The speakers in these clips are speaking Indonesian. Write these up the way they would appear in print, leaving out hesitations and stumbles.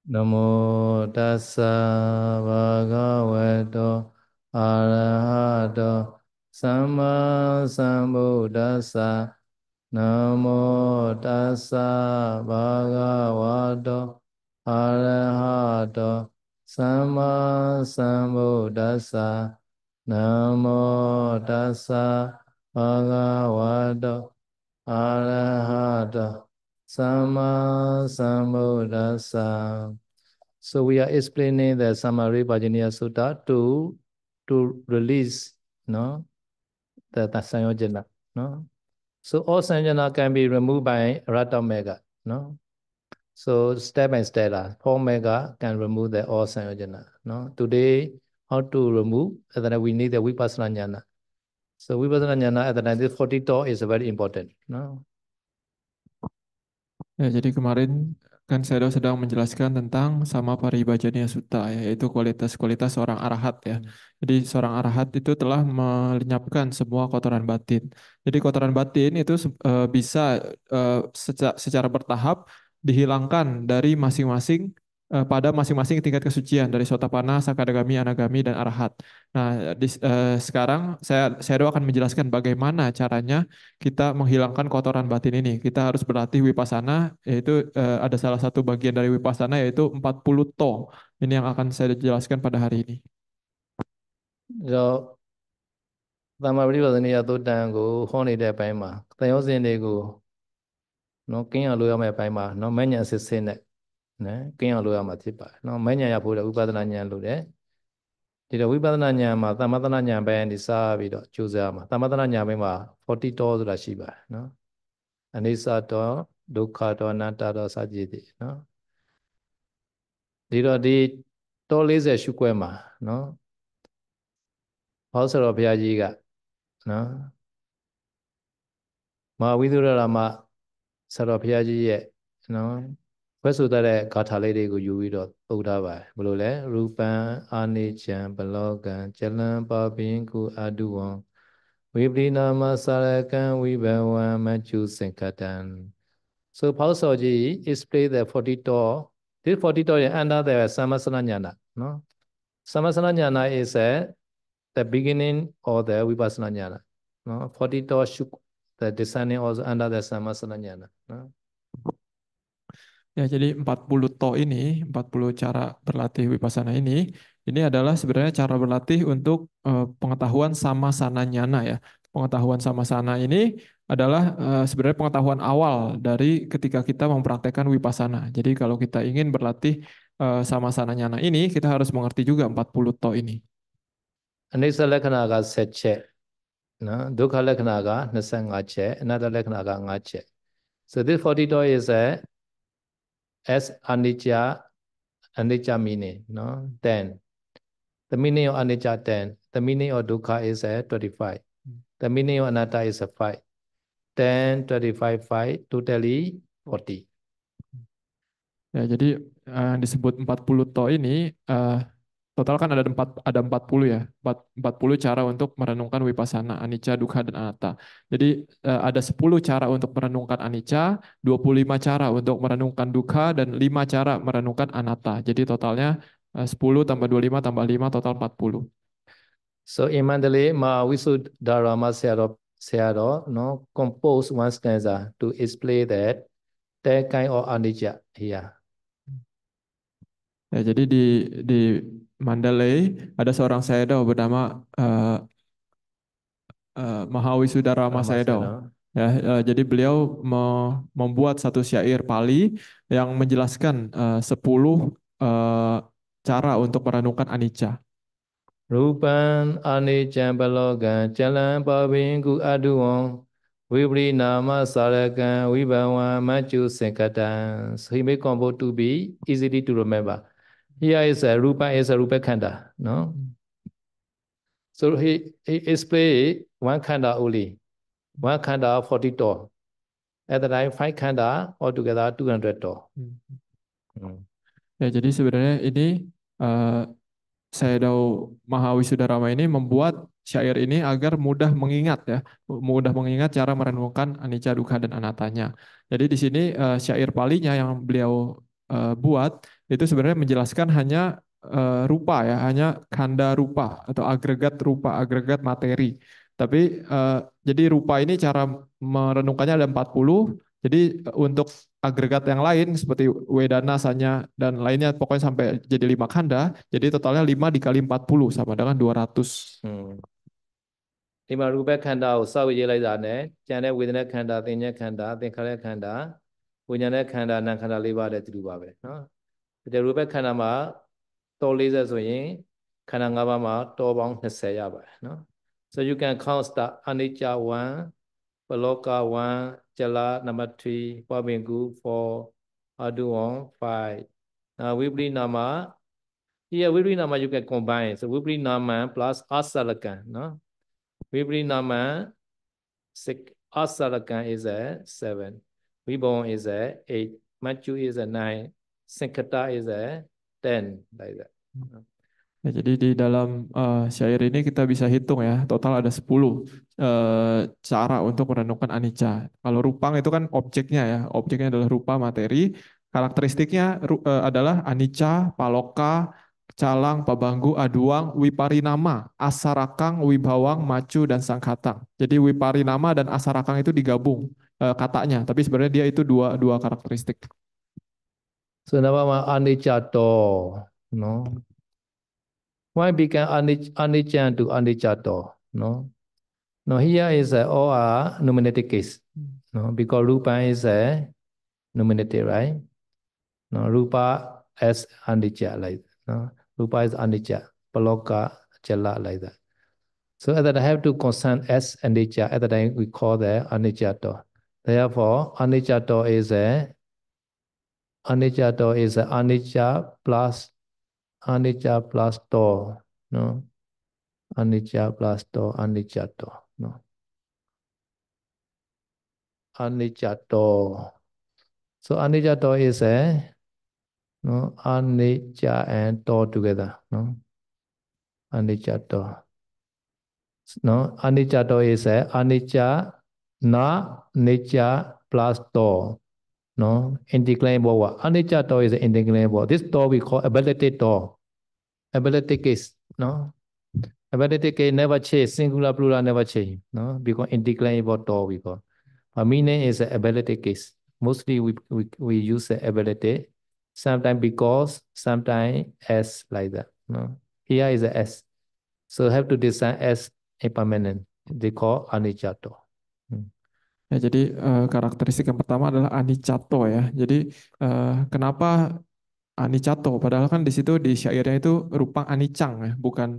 Namo tassa bhagavato arahato samma sambuddhassa. Namo tassa bhagavato arahato samma sambuddhassa. Namo tassa bhagavato arahato samma sambuddhassa. So we are explaining the Samari Bhajaniya Sutta to release, no, the Sanyojana, no. So all Sanyojana can be removed by Rata Mega, no. So step by step, 4 mega can remove the all Sanyojana, no. Today, how to remove? And then we need the Vipassana Jnana. So Vipassana Jnana at the time, this 42 is very important, no. Ya, jadi kemarin kan saya sedang menjelaskan tentang sama paribhajaniya sutta, yaitu kualitas-kualitas seorang arahat ya. Jadi seorang arahat itu telah melenyapkan semua kotoran batin. Jadi kotoran batin itu bisa secara bertahap dihilangkan dari masing-masing pada masing-masing tingkat kesucian dari Sotapanna, Sakadagami, Anagami, dan Arahat. Nah, sekarang saya akan menjelaskan bagaimana caranya kita menghilangkan kotoran batin ini. Kita harus berlatih wipasana, yaitu ada salah satu bagian dari wipasana yaitu 40 to. Ini yang akan saya jelaskan pada hari ini. So, Samari Bhajaniya Sutta ko honiteပိုင်းမှာသံယောဇဉ်တွေကိုနော်ကင်းအောင်လုပ်ရမယ့်အပိုင်းမှာနော်မဉ္ဇဉ်စစ်စစ်နဲ့နော်ကင်းအောင်လုပ်ရမှာဖြစ်ပါတယ်နော်မဉ္ဇဉ်ရဖို့တဲ့ဝိပဿနာဉာဏ်လို့တဲ့ဒီတော့ဝိပဿနာဉာဏ်မှာသမထနာဉာဏ်ပိုင်းဒီစားပြီးတော့ကြိုးစားမှာသမထနာဉာဏ်ပိုင်းမှာ40တောဆိုတာရှိပါတယ်နော်အနိစ္စတောဒုက္ခတောအနတ္တတောစသဖြင့်နော်ဒီတော့ဒီတော40ရှုွက်မှာနော်ဘောဆရာဘုရားကြီးကနော်မဟာဝိသုရရမဆရာဘုရားကြီးရဲ့နော်ဘယ်ဆိုတဲ့ဂါထာလေးတွေကိုယူပြီးတော့သုတ်ထားပါတယ်ဘယ်လိုလဲရူပံအာနိချံဘလောကံဇလံပါပိင်ကုအတုဝံဝိပရိနာမစာရကံဝိဘဝံမကျုစင်္ကတံ So Pausoji explained the 40 door. This 40 door is under the Samasana Jnana. No? Samasana Jnana is the beginning of the Vipassana Jnana. No? 40 door should the descending also under the Samasana Jnana. No? Ya, jadi 40 to ini, 40 cara berlatih wipasana ini adalah sebenarnya cara berlatih untuk pengetahuan sama sana nyana ya. Pengetahuan sama sana ini adalah sebenarnya pengetahuan awal dari ketika kita mempraktekkan wipasana. Jadi kalau kita ingin berlatih sama sana nyana ini, kita harus mengerti juga 40 to ini. Anissa Lakkhana ka 10 ချက် no? Dukkha Lakkhana ka 25 ချက် Anatta Lakkhana ka 5 ချက် So this 40 door is as anicca meaning, no? 10. The meaning of anicca 10. The meaning of dukkha is 25. The meaning of anatta is 5. 10, 25, 5, totally 40. Ya, jadi disebut 40 to ini total kan ada 40 ya. 40 cara untuk merenungkan wipasana, anicca, dukkha, dan anatta. Jadi ada 10 cara untuk merenungkan anicca, 25 cara untuk merenungkan dukkha, dan 5 cara merenungkan anatta. Jadi totalnya 10 tambah 25 tambah 5 total 40. So in Mandalay, Mahawisuddharama Sayadaw no, compose one stanza to explain that kind of anicca here. Ya, jadi di Mandalay ada seorang sayadaw bernama Mahawisudarama Sayadaw. Ya, jadi beliau membuat satu syair Pali yang menjelaskan 10 cara untuk merenungkan anicca. Rupan anicca balokan jalan pabingku aduan Vibri nama sarakan vibawa maju sengkatan. So he may combo to be easily to remember. Here is a rupa khanda, no? So he explained one khanda only. One khanda 40 door. At the time 5 khanda altogether 200 door. Ya, jadi sebenarnya ini Sayadaw Mahawisudarama ini membuat syair ini agar mudah mengingat ya, mudah mengingat cara merenungkan anicca, dukkha, dan anattanya. Jadi di sini syair Palinya yang beliau buat itu sebenarnya menjelaskan hanya rupa ya, hanya kanda rupa atau agregat rupa, agregat materi. Tapi jadi rupa ini cara merenungkannya ada 40. Jadi untuk agregat yang lain seperti Wedana, Sanya, dan lainnya pokoknya sampai jadi 5 kanda. Jadi totalnya 5 dikali 40 sama dengan 200. ဒီမှာရူပခန္ဓာကိုစောက်ရေးလိုက်တာနဲ့ကျန်တဲ့ဝေဒနာခန္ဓာသင်ညာခန္ဓာသင်္ခါရခန္ဓာဝိညာဉ်နဲ့ခန္ဓာနာမ်ခန္ဓာ၄ပါးတည်းတူပါပဲနော်ဒီရူပခန္ဓာမှာတော်40ဆိုရင်ခန္ဓာ၅ပါးမှာတော်ပေါင်း20ရပါတယ်နော် so you can count the anicca 1 paloka 1 jala number 3 pabinku 4 aduon 5 now viprinama here viprinama you can combine so viprinama plus asalakan no viprinama 6 asalakan is a 7 vibon is a 8 machu is a 9 sankata is a 10 like that. Ya, jadi di dalam syair ini kita bisa hitung ya, total ada 10 cara untuk merenungkan anicca. Kalau rupang itu kan objeknya ya, objeknya adalah rupa materi, karakteristiknya adalah anicca, paloka, calang, pabanggu, aduang, wiparinama, asarakang, wibawang, macu, dan sangkatang. Jadi wiparinama dan asarakang itu digabung katanya, tapi sebenarnya dia itu dua karakteristik. So nama anicca to, no? Why become anicca to anicca to, no? No, here is a all a nominative case, no? Because rupa is a nominative, right? No, rupa as anicca like that, no? Rupa is anicca, paloka, jala like that. So at that I have to constant as anicca. At that time we call the anicca to. Therefore, anicca to is a anicca plus to, no? Anicca plus to, anicca to, no? Anicca to. So anicca to is a, no? Anicca and to together, no? Anicca to. No? Anicca to is a anicca na nicca plus to, no? Indeclinable. Anicca to is indeclinable. This to we call ability to. Ability case, no? Ability case never change, singular plural never change, no? Because indeclinable to we call. Meaning is an ability case. Mostly we use the ability, sometimes because, sometimes as like that, no? Here is a S. So have to design as a permanent. They call anicca to. Ya, jadi karakteristik yang pertama adalah aniccato ya. Jadi kenapa aniccato? Padahal kan di situ di syairnya itu rupang anicang ya,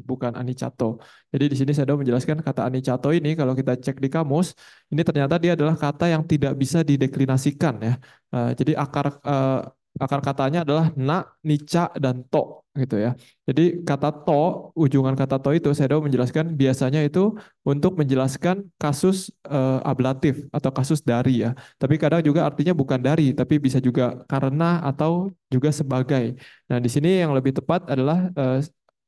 bukan aniccato. Jadi di sini saya menjelaskan kata aniccato ini kalau kita cek di kamus, ini ternyata dia adalah kata yang tidak bisa dideklinasikan ya. Jadi akar katanya adalah na, nica, dan to gitu ya. Jadi kata to, ujungan kata to itu saya menjelaskan biasanya itu untuk menjelaskan kasus ablatif atau kasus dari ya. Tapi kadang juga artinya bukan dari, tapi bisa juga karena atau juga sebagai. Nah, di sini yang lebih tepat adalah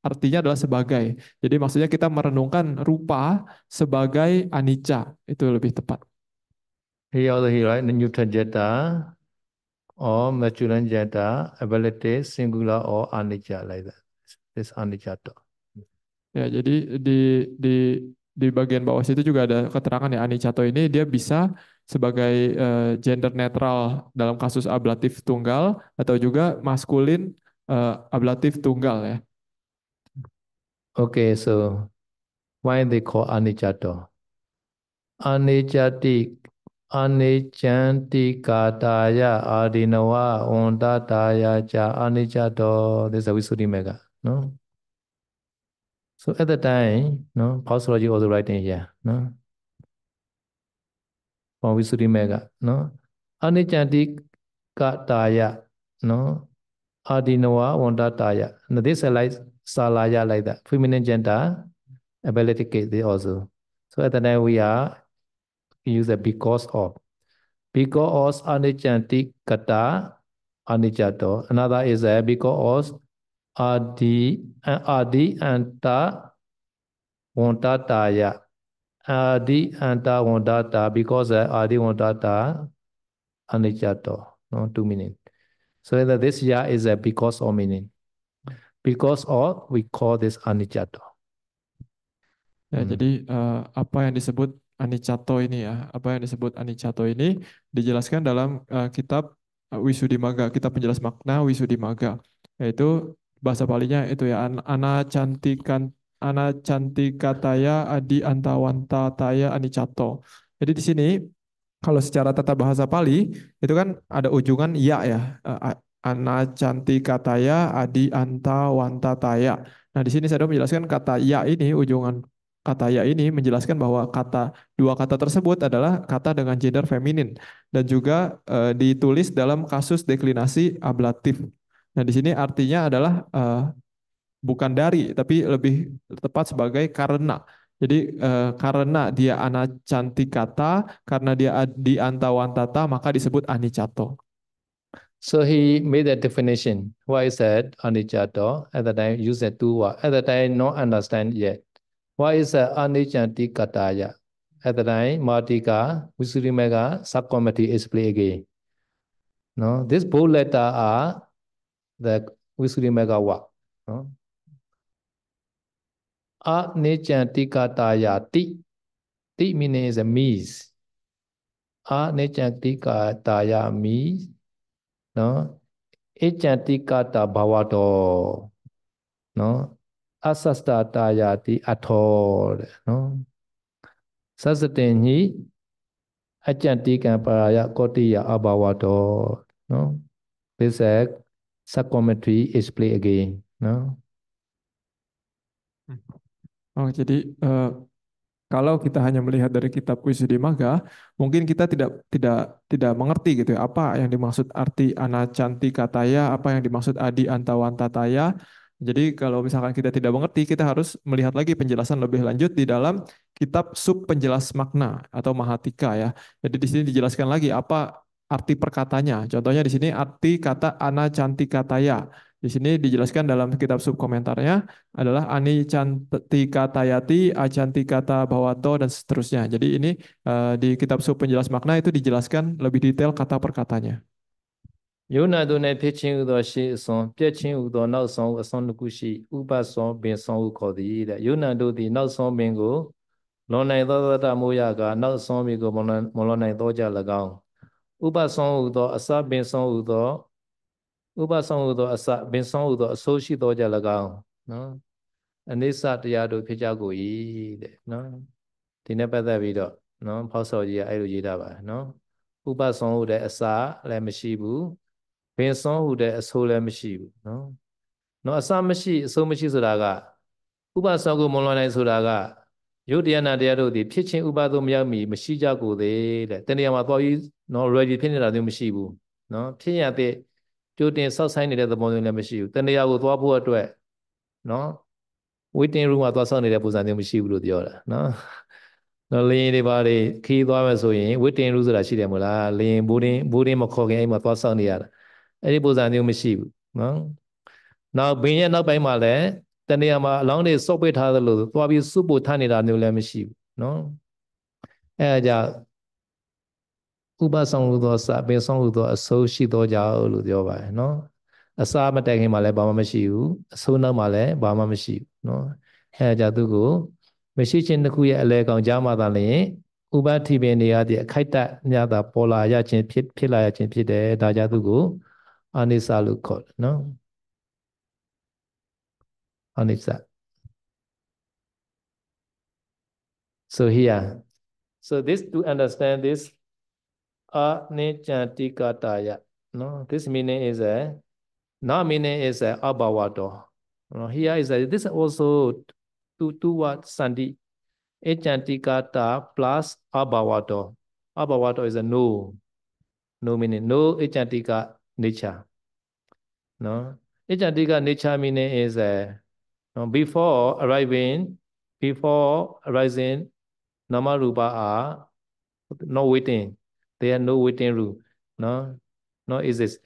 artinya adalah sebagai. Jadi maksudnya kita merenungkan rupa sebagai anicca, itu lebih tepat. Here also he write neutral jeta or masculine jeta, ability singular or anicca like that. This anicca to. Ya, jadi di bagian bawah situ juga ada keterangan ya aniccato ini dia bisa sebagai gender netral dalam kasus ablatif tunggal atau juga maskulin ablatif tunggal ya. Okay, so why they call anicca to? Aniccanti kataya adinawa ondataya cha aniccato. This is a Visuddhimagga, no? So at the time, no, Pausology also writing here, no? From Visuddhimagga, no? Aniccanti kataya, no? Adinawa ondataya. Now this is like salaya like that. Feminine gender, ability case they also. So at the time we are use a because of. Because aniccanti kata aniccato. Another is a because adi anta vontataya. Adi anta vontata because adi vontata aniccato. No, 2 minutes. So that this ya is a because of meaning. Because of we call this aniccato. Ya, jadi apa yang disebut aniccato ini ya, apa yang disebut aniccato ini dijelaskan dalam kitab Wisuddhimagga, kitab penjelas makna Wisuddhimagga, yaitu bahasa Palinya itu ya, anacantikataya adi antawantataya aniccato. Jadi di sini kalau secara tata bahasa Pali itu kan ada ujungan ya ya, anacantikataya adi antawantataya. Nah, di sini saya menjelaskan kata ya ini, ujungan kata ya ini menjelaskan bahwa dua kata tersebut adalah kata dengan gender feminin dan juga ditulis dalam kasus deklinasi ablatif. Nah, di sini artinya adalah bukan dari, tapi lebih tepat sebagai karena. Jadi karena dia anacantikata, karena dia di antawantata, maka disebut anicato. So he made a definition. Why is that aniccato? At the time, use the two words. At the time, not understand yet. Why is that aniccantikataya? At the time, Martika, Visuddhimagga, subcommittee is play again. No, this both letter are the Visuddhimagga word. No? Aniccantikataya ti. Ti meaning is a means. Aniccantikataya means. No? Iccantikata bhavato. No? Asastatayati atho. No? Sasatenhi Achantikam paraya kotiya abhavato. No? This subcommentary is play again. No? Oh, jadi kalau kita hanya melihat dari kitab Wisuddhimagga, mungkin kita tidak mengerti gitu ya, apa yang dimaksud arti anacantikataya, apa yang dimaksud adi antawantataya. Jadi kalau misalkan kita tidak mengerti, kita harus melihat lagi penjelasan lebih lanjut di dalam kitab sub penjelas makna atau Mahatika ya. Jadi di sini dijelaskan lagi apa arti perkatanya. Contohnya di sini arti kata anacantikataya. Di sini dijelaskan dalam kitab sub komentarnya adalah Ani Cantika Tayati, Acantikata Bawato, dan seterusnya. Jadi ini di kitab sub penjelas makna itu dijelaskan lebih detail kata per katanya. ယုံနာတို့၌ဖြစ်ခြင်းဟူသောရှေးအစွန်ပြည့်ခြင်းဟူသောနောက်ဆုံးအစွန်တစ်ခုရှိဥပစွန်ပင်စွန်ဟုခေါ်သည်တဲ့ယုံနာတို့သည်နောက်ဆုံးပင်ကိုလွန်နိုင်သောသတ္တမိုးရကနောက်ဆုံးပင်ကိုမလွန်နိုင်သောကြ၎င်းဥပစွန်ဟူသောအစပင်စွန်ဟူသောဥပစွန်ဟူသောအစပင်စွန်ဟူသောအဆိုးရှိသောကြ၎င်းနော်အနိစ္စတရားတို့ဖြစ်ကြကို၏တဲ့နော်ဒီနေ့ပတ်သက်ပြီးတော့နော်ဖောက်ဆော်ကြီးကအဲ့လိုရေးထားပါနော်ဥပစွန်ဟူတဲ့အစလည်းမရှိဘူးပင်စွန်ဟူတဲ့အဆိုးလည်းမရှိဘူးနော်အစမရှိအဆိုးမရှိဆိုတာကဥပစွန်ကိုမလွန်နိုင်ဆိုတာကယုတ်တရားနာတရားတို့ဒီဖြစ်ချင်းဥပသို့မရောက်မီမရှိကြကိုသေးတဲ့တဏှာမှာသွားပြီးနော် ready ဖြစ်နေတာမျိုးမရှိဘူးနော်ဖြစ်ရတဲ့ကြိုတင်ဆောက်ဆိုင်နေတဲ့သဘောမျိုးလည်းမရှိဘူးတဏှာကိုသွားဖို့အတွက်နော် waiting room မှာသွားဆောက်နေတဲ့ပုံစံမျိုးမရှိဘူးလို့ပြောတာနော်နော်လင်းတွေပါတွေခီးသွားမယ်ဆိုရင် waiting room ဆိုတာရှိတယ်မဟုတ်လားလင်း boarding မခေါ်ခင်အဲ့မှာသွားဆောက်နေရတာအဲ့ဒီပုံစံမျိုးမရှိဘူးနော်နောက်ဘင်းရဲ့နောက်ပိုင်းမှာလည်းတနေရာမှာအလောင်းတွေစုပ်ပိတ်ထားသလိုသွားပြီးစုပို့ထားနေတာမျိုးလည်းမရှိဘူးနော်အဲ့ဒါကြောင့်ဥပဆောင်ဟူသောစပင်ဆောင်ဟူသောအဆိုးရှိသောကြောင့်လို့ပြောပါတယ်နော်အစားမတက်ခင်မှာလည်းဘာမှမရှိဘူးအဆိုးနောက်မှာလည်းဘာမှမရှိဘူးနော်အဲ့ဒါကြောင့်သူကိုမရှိခြင်းတစ်ခုရဲ့အလဲကောင်ကြားမှာသာလျှင်ဥပတိပင်နေရတဲ့အခိုက်တမြတာပေါ်လာရခြင်းဖြစ်လာရခြင်းဖြစ်တယ်ဒါကြောင့်သူကိုအာနိစ္စလို့ခေါ်တယ်နော်အာနိစ္စ so here so this to understand this aniccantikataya no this meaning is a now meaning is a abhavato no here is a this also two word sandi iccantikata plus abhavato abhavato is a no meaning no iccantika nature no iccantika nature meaning is a no, before arising nama rupa are no waiting there are no waiting room no is it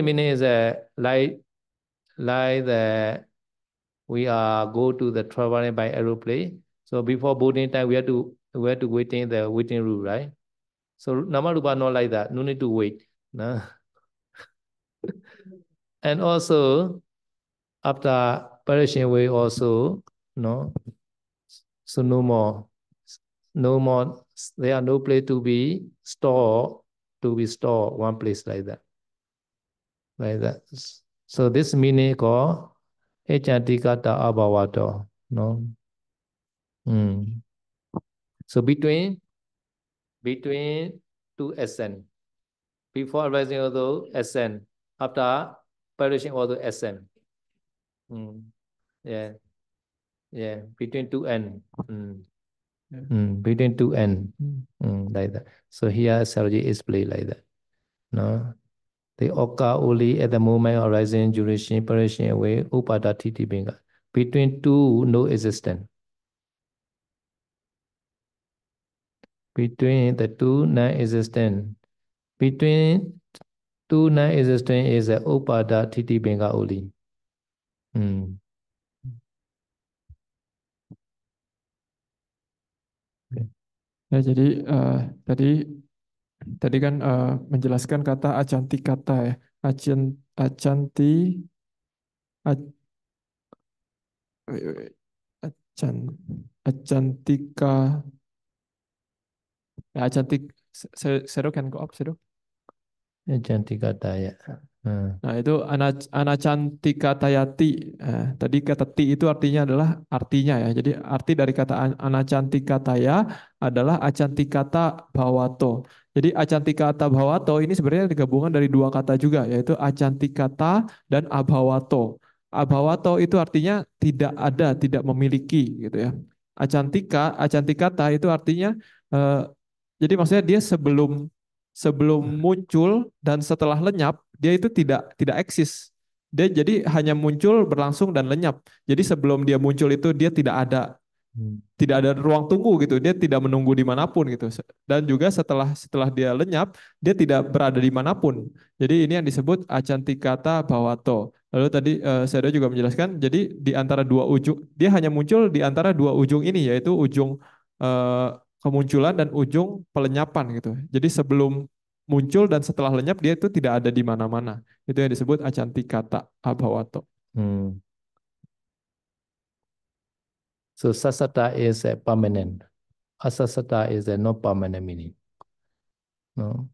meaning is a like the we are go to the traveling by aeroplane so before boarding time we have to wait in the waiting room right so nama rupa not like that no need to wait no And also after perishing away also, no, so no more, no more. There are no place to be stored, one place like that, like that. So this meaning called Echantikata Abhavato, no. Mm. So between two ascent, before arising of the ascent, after perishing of the ascent. Mm. Yeah, yeah, between two and. Mm. Between two and like that. So here Sarji is played like that. No, they occur only at the moment of rising, duration, perishing away, upada titi binga. Between two, no existence. Between the two, non-existent. Between two non-existent is a upada titi binga only. Hmm. Okay. Ya, jadi tadi tadi kan menjelaskan kata acanti kata ya. Acanti a- acan acantika ya acantik sedo kan go up sedo. Jantika daya. Hmm. Nah, itu anacantika tayati. Tadi kata ti itu artinya adalah artinya ya. Jadi arti dari kata anacantika taya adalah acantikata bawato. Jadi acantikata bawato ini sebenarnya digabungan dari dua kata juga, yaitu acantikata dan abhawato. Abhawato itu artinya tidak ada, tidak memiliki gitu ya. Acantikata itu artinya eh, jadi maksudnya dia sebelum sebelum muncul dan setelah lenyap dia itu tidak eksis. Dia jadi hanya muncul, berlangsung dan lenyap. Jadi sebelum dia muncul itu dia tidak ada ruang tunggu gitu. Dia tidak menunggu dimanapun gitu. Dan juga setelah setelah dia lenyap, dia tidak berada dimanapun. Jadi ini yang disebut acantikata bawato. Lalu tadi saya juga menjelaskan, jadi di antara dua ujung, dia hanya muncul di antara dua ujung ini, yaitu ujung eh, kemunculan dan ujung pelenyapan gitu. Jadi sebelum muncul dan setelah lenyap dia itu tidak ada di mana-mana. Itu yang disebut acantikata abhawato. Hmm. So sasata is a permanent. Asasata is a not permanent meaning. No.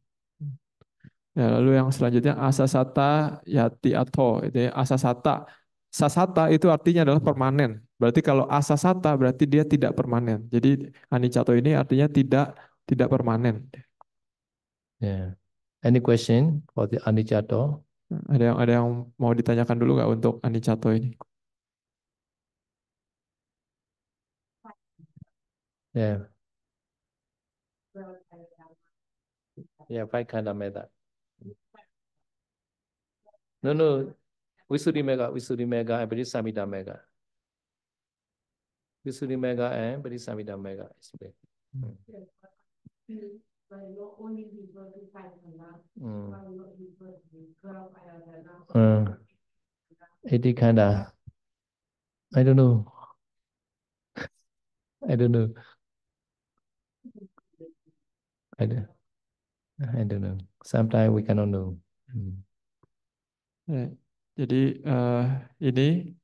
Ya, lalu yang selanjutnya asasata yati ato. Itu ya, asasata. Sasata itu artinya adalah permanen. Berarti kalau asasata berarti dia tidak permanen. Jadi anicato ini artinya tidak permanen. Yeah. Any question for the anichato? Ada yang mau ditanyakan dulu nggak untuk anicato ini? Yeah. Yeah, five kind of method. No. Visuddhi mega, and Parisamhita mega. Visuddhi mega and Parisamhita mega. Mm. 80 khanda. I don't know. I don't know. I don't, I don't know. Sometimes we cannot know. Ya, jadi ini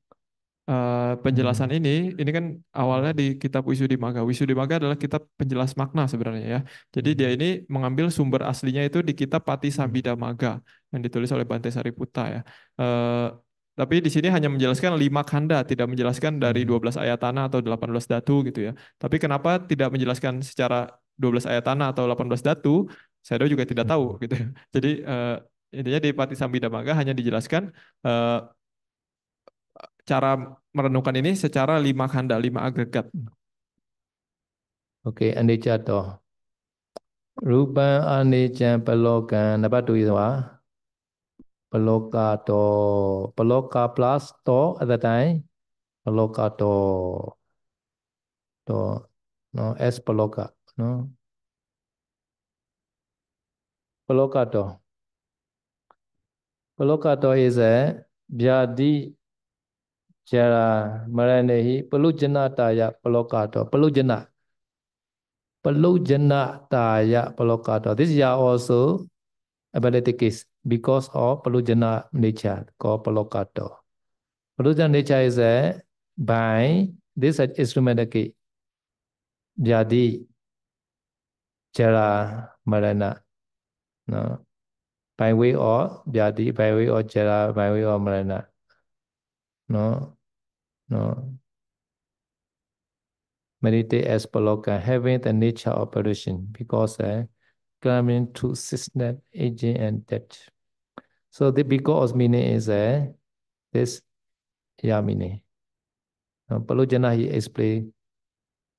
penjelasan ini kan awalnya di kitab Wisuddhimagga. Wisuddhimagga adalah kitab penjelas makna sebenarnya ya. Jadi dia ini mengambil sumber aslinya itu di kitab Patisabhidamagga yang ditulis oleh Bante Sariputta ya. Tapi di sini hanya menjelaskan 5 kanda, tidak menjelaskan dari 12 ayatana atau 18 datu gitu ya. Tapi kenapa tidak menjelaskan secara 12 ayatana atau 18 datu, saya juga tidak tahu gitu ya. Jadi intinya di Patisabhidamagga hanya dijelaskan eh, cara merenungkan ini secara 5 kanda, 5 agregat. Okay, aniccato. Rupa anicca palokan. Dapat tu itu ah. Palokato. Paloka plus to at the time. Palokato. To. No, S paloka. No. Palokato. Palokato is a Vyadi Jara Maranehi Palujana Taya Palokato. Palujana Taya Palokato. This year also ability case because of Palujana nature called Palokato. Palujana nature is by this instrumental key, Vyadi, Jara, Marana, no? By way of Vyadi, by way of Jara, by way of Marana. No, no. Meditate as Paloka, having the nature of pollution because coming to sickness, aging, and death. So the because meaning is this Yamini. Palujana he explained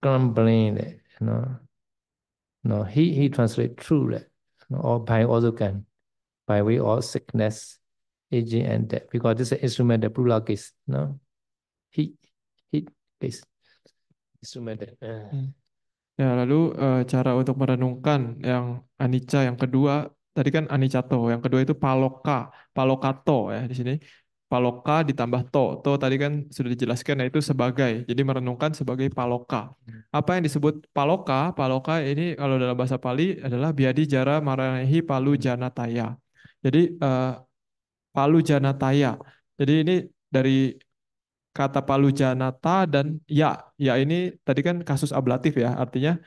crumbling, no, he translate true, or by also can, by way of sickness, aging, and death, because this is instrument, the plural case, no, he, case, instrument. Ya, lalu cara untuk merenungkan yang anicca yang kedua, tadi kan anicato, yang kedua itu paloka, palokato ya di sini. Paloka ditambah to tadi kan sudah dijelaskan yaitu sebagai. Jadi merenungkan sebagai paloka. Apa yang disebut paloka? Paloka ini kalau dalam bahasa Pali adalah biadi jara maranehi palu janataya. Jadi palu janataya. Jadi ini dari kata palu janata dan ya. Ya ini tadi kan kasus ablatif ya, artinya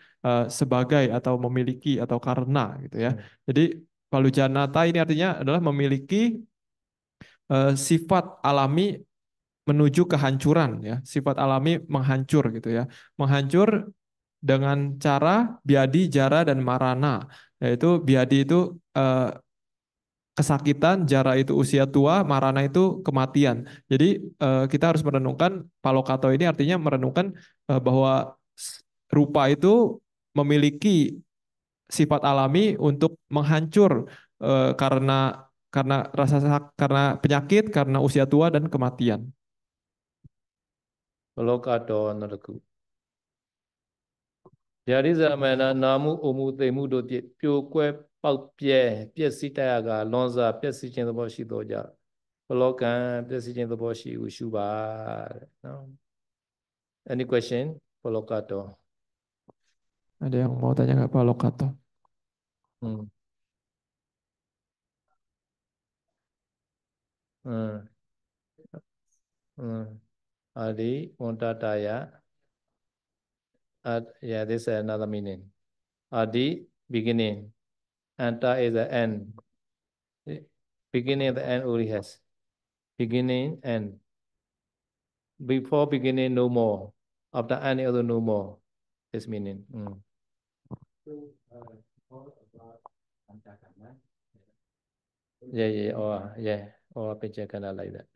sebagai atau memiliki atau karena gitu ya. Jadi palu janata ini artinya adalah memiliki sifat alami menuju kehancuran ya, sifat alami menghancur gitu ya. Menghancur dengan cara biadi, jara dan marana. Yaitu biadi itu kesakitan, jara itu usia tua, marana itu kematian. Jadi kita harus merenungkan palokato ini artinya merenungkan bahwa rupa itu memiliki sifat alami untuk menghancur karena penyakit, karena usia tua dan kematian. Palokato naraku. Jadi zaman namu umu temu do pyo kwe pau pye pye sita ga lonza pye si chen bo shi do ja. Palokan pye si chen bo shi ushu ba. No. Any question? Palokato. Ada yang mau tanya nggak palokato? Hmm. Hmm. Hmm. Adi Montataya. Yeah, this is another meaning. Adi, beginning. Anta is the end. Beginning and the end only has. Beginning and before beginning no more. After any other no more. This meaning. Yeah, or picture kind of like that.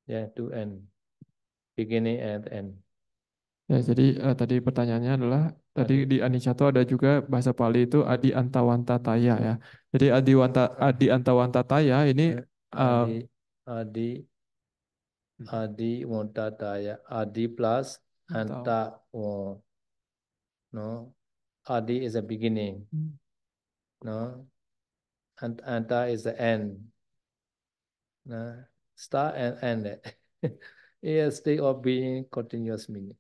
Yeah, to end. Beginning and end. Ya, jadi tadi pertanyaannya adalah tadi di Anicato ada juga bahasa Pali itu Adi Antawanta Taya ya. Jadi Adi Antawanta Taya ini Adi Adi Montataya. Adi plus Anta. No. Adi is a beginning. No. And Anta is the end. No. Start and end. Yes, state of being continuous meaning.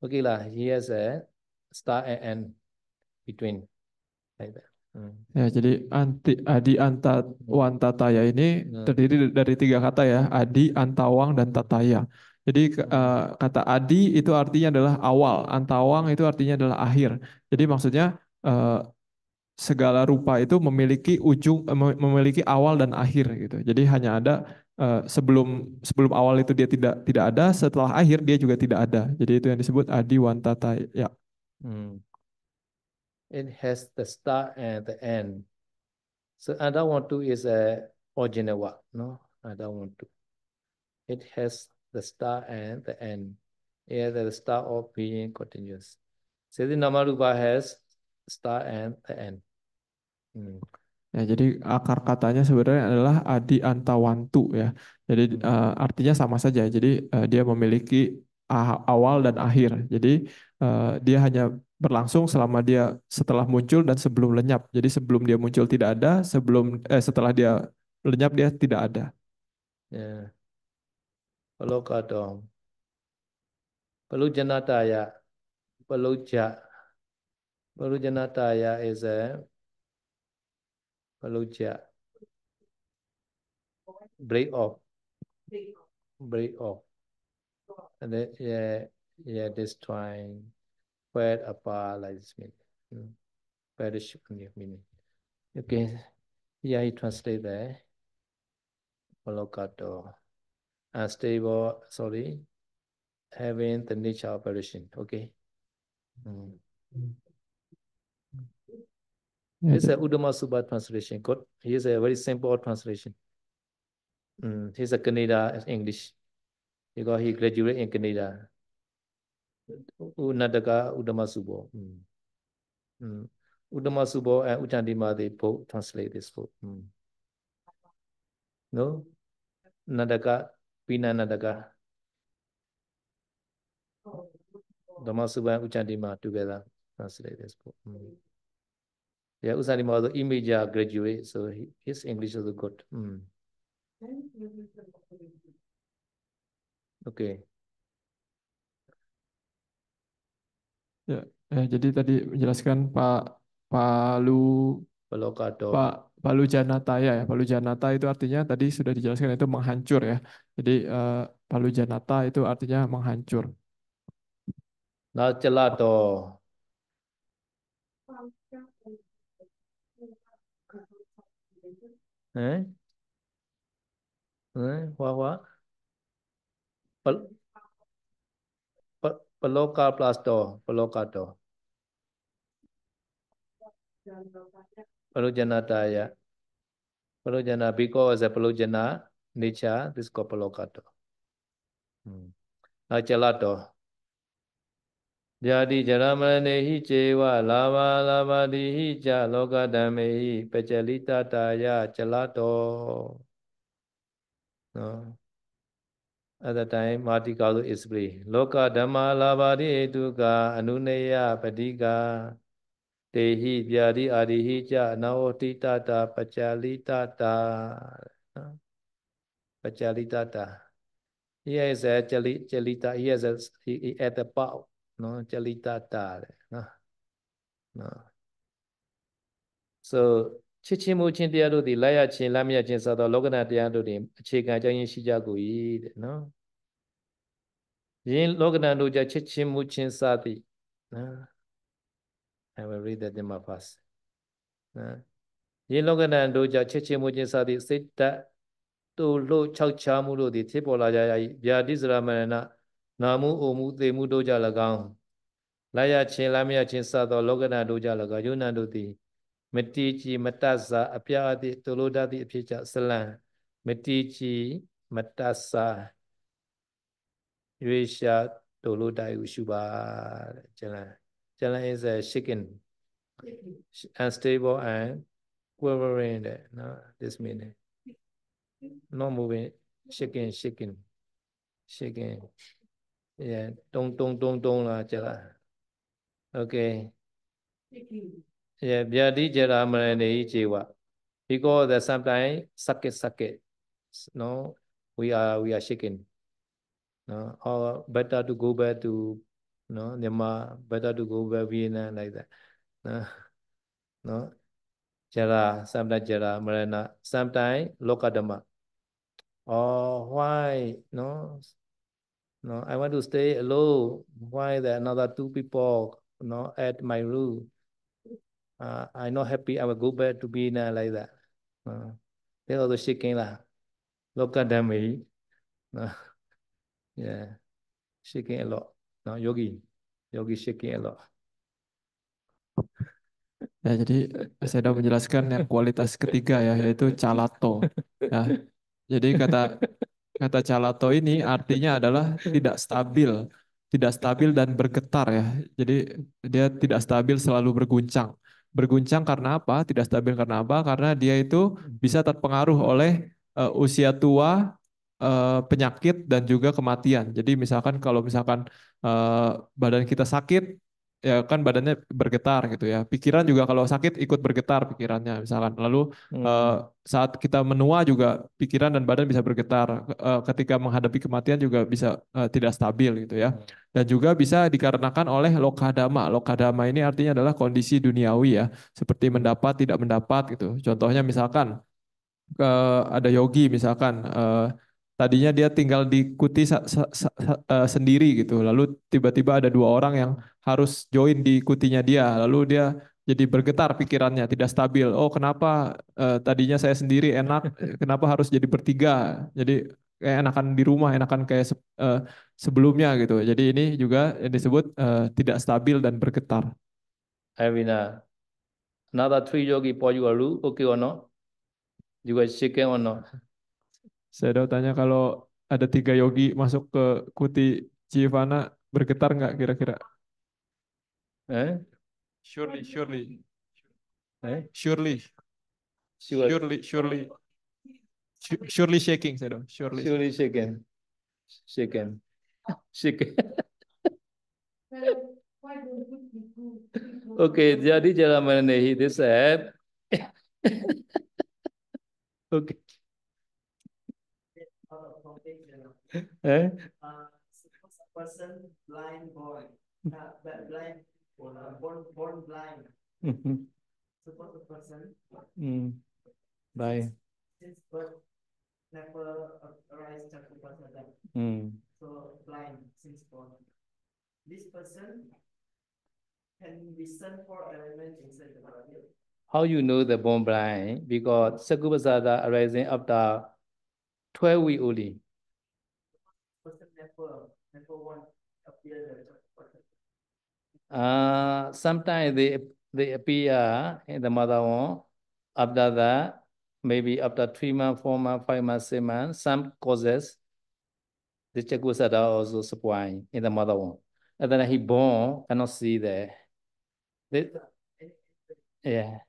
Okay lah. He has a start and end between. Like that. Ya, jadi Adi Antawanta Taya ini terdiri dari tiga kata ya, Adi, Antawang, dan Tataya. Jadi kata Adi itu artinya adalah awal, Antawang itu artinya adalah akhir. Jadi maksudnya segala rupa itu memiliki memiliki awal dan akhir gitu. Jadi hanya ada sebelum awal itu dia tidak ada, setelah akhir dia juga tidak ada. Jadi itu yang disebut Adi Wanta Taya. It has the start and the end. So I don't want to is a original one. No, I don't want to. It has the start and the end. Yeah, the start of being continuous. So the Namarupa has start and the end. Ya, jadi akar katanya sebenarnya adalah Adi Antawantu ya. Jadi artinya sama saja. Jadi dia memiliki awal dan akhir. Jadi dia hanya berlangsung selama dia setelah muncul dan sebelum lenyap. Jadi sebelum dia muncul tidak ada, setelah dia lenyap dia tidak ada. Ya. Kalau kata perlu janataya Paluja. Palujanataya is a Paluja. Break off. Break off. And then, yeah, destroying. Spread apart like this meaning. Perish meaning. Okay. Yeah, he translate there. Palokato. Unstable, sorry. Having the nature of perishing. Okay. Ya, This is a Uddhama Subha translation. Good. Here's a very simple translation. He's a Canada English. Because he graduated in Canada. Unadaka Uddhama Subha. Uddhama Subha and Ujjandima, they both translate this book. No? Nadaka, Pina Nadaka. Dhamma Subha and Ujjandima together translate this book. Yeah, Ujjandima was an image graduate, so his English is good. Okay. ya, jadi tadi menjelaskan Palu Palokato. Palu Janata ya. Palu Janata itu artinya tadi sudah dijelaskan itu menghancur ya. Jadi Palu Janata itu artinya menghancur. Now Chalato. Eh? What? Paloka plasto. Palokato. Palujanataya. Palujana, because a Palujana nature, this is called Palokato. Now Chalato. Jadi Jaramanehi Chewa Lava Lava Dihi Cha Loka Damehi Pechalita Taya Chalato. No. At the time, Mati Kalu is free. Loka Dhamma Lava Duka Anuneya Padika Tehi Vyadi Adihi Cha Naoti Tata Pachalita Ta. Pachalita Ta. Here is a Chalita. Here is a at the pow. No, Chalita Ta. No. So, Chichimu Chintia the Laya Chin Lamia Chin Sado Logana Diando Dim, Chica Jain Shijagu, no? Yin Logana Nuja Chichimu Chin Sati. I will read that in my past. Yin Logana Nuja Chichimu Chin Sati, sit that to low chow chamulo the Tipola Yadizra Marana, Namu Omu de Mudoja Lagam. Laya Chin Lamia Chin Sado Logana Doja Laga, Yunando the. Metichi Matasa Apiati Tolodati Picha Salan Metichi Matasa Yuisha Toloda Ushuba Jalan. Jalan is a chicken, unstable and quivering. No, this meaning. No moving, shaking. Yeah, dong la jalan. Okay. Yeah, Vyadi Jara Marane Jewa. Because that sometimes suck it. No, we are shaking. No, or better to go back to Myanmar, better to go back Vietnam like that. No, Jara, sometimes Jara, Marana, sometimes Lokadama. Oh, why? No, I want to stay alone. Why there are another two people at my room? I'm not happy. I will go back to Vietnam like that. They also shaking lah. Lokadami. Yeah, shaking a lot. No, yogi shaking a lot. Ya, jadi saya sudah menjelaskan yang kualitas ketiga ya, yaitu calato. Ya, jadi kata calato ini artinya adalah tidak stabil dan bergetar ya. Jadi dia tidak stabil, selalu berguncang. Berguncang karena apa? Tidak stabil karena apa? Karena dia itu bisa terpengaruh oleh usia tua, penyakit dan juga kematian. Jadi misalkan kalau badan kita sakit, ya kan badannya bergetar gitu ya. Pikiran juga kalau sakit ikut bergetar pikirannya misalkan. Lalu saat kita menua juga pikiran dan badan bisa bergetar. Ketika menghadapi kematian juga bisa tidak stabil gitu ya. Dan juga bisa dikarenakan oleh lokadama. Lokadama ini artinya adalah kondisi duniawi ya, seperti mendapat tidak mendapat gitu. Contohnya misalkan ada yogi misalkan tadinya dia tinggal di kuti sendiri gitu, lalu tiba-tiba ada dua orang yang harus join di kutinya dia, lalu dia jadi bergetar pikirannya, tidak stabil. Oh, kenapa tadinya saya sendiri enak, kenapa harus jadi bertiga? Jadi kayak enakan di rumah, enakan kayak sebelumnya gitu. Jadi ini juga yang disebut tidak stabil dan bergetar. Arvina, another three yogi for you, Aru, okay or not? You guys shaking or not? Saya udah tanya kalau ada tiga yogi masuk ke kuti Jivana bergetar nggak kira-kira? Eh? Surely, surely, Eh? surely, Sure. surely, surely, surely shaking, saya dong, surely. Surely shaken. Shaken. Shaken. Okay, jadi cara menahi this app. Okay. Eh? Suppose a person blind born, blind, born blind. Suppose a person Bye. since birth never arise Chakupasada. So blind since born. This person can discern four elements inside the body. How you know the born blind? Because Sakupasada arising after 12 weeks only. Person never want appear the Chakupasada. Sometimes they appear in the mother womb. After that, maybe after 3 months, 4 months, 5 months, 6 months, some causes the Chakupasada also supplying in the mother womb. And then he born, cannot see there. Yeah.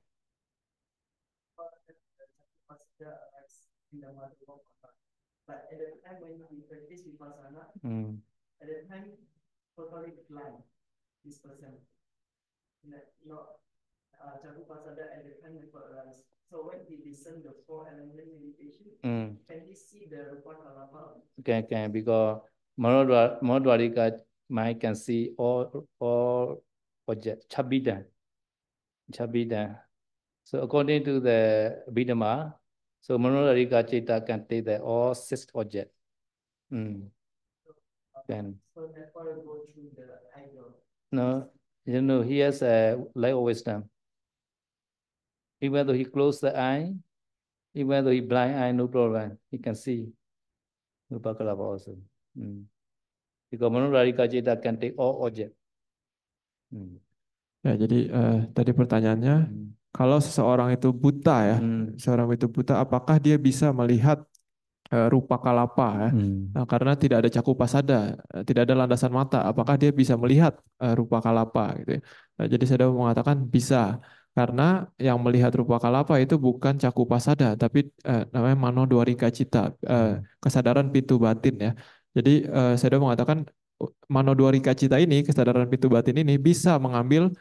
But at the time when we practice Vipassana, at the time totally blind, this person. No, Chakupasada at the time never arise. So when he discern the four element meditation, can he see the Rupa Kalapa? Can because Manodwarika mind can see all object, Chabida. So according to the Abhidhamma, so Manodwarika Chitta can take the all 6 objects. Can. So never go through the idol. No, you know, he has a light of wisdom. Even though he close the eye, even though he blind eye, no problem. He can see. Nupakalapa also. Because Manodwarika Chitta can take all objects. Ya, jadi tadi pertanyaannya, kalau seseorang itu buta ya, seorang itu buta, apakah dia bisa melihat rupa kalapa ya? Nah, karena tidak ada cakupasada, tidak ada landasan mata, apakah dia bisa melihat rupa kalapa gitu ya? Nah, jadi saya mengatakan bisa, karena yang melihat rupa kalapa itu bukan cakupasada, tapi namanya manodwarika cita, kesadaran pintu batin ya. Jadi saya mengatakan manodwarika cita ini, kesadaran pintu batin ini bisa mengambil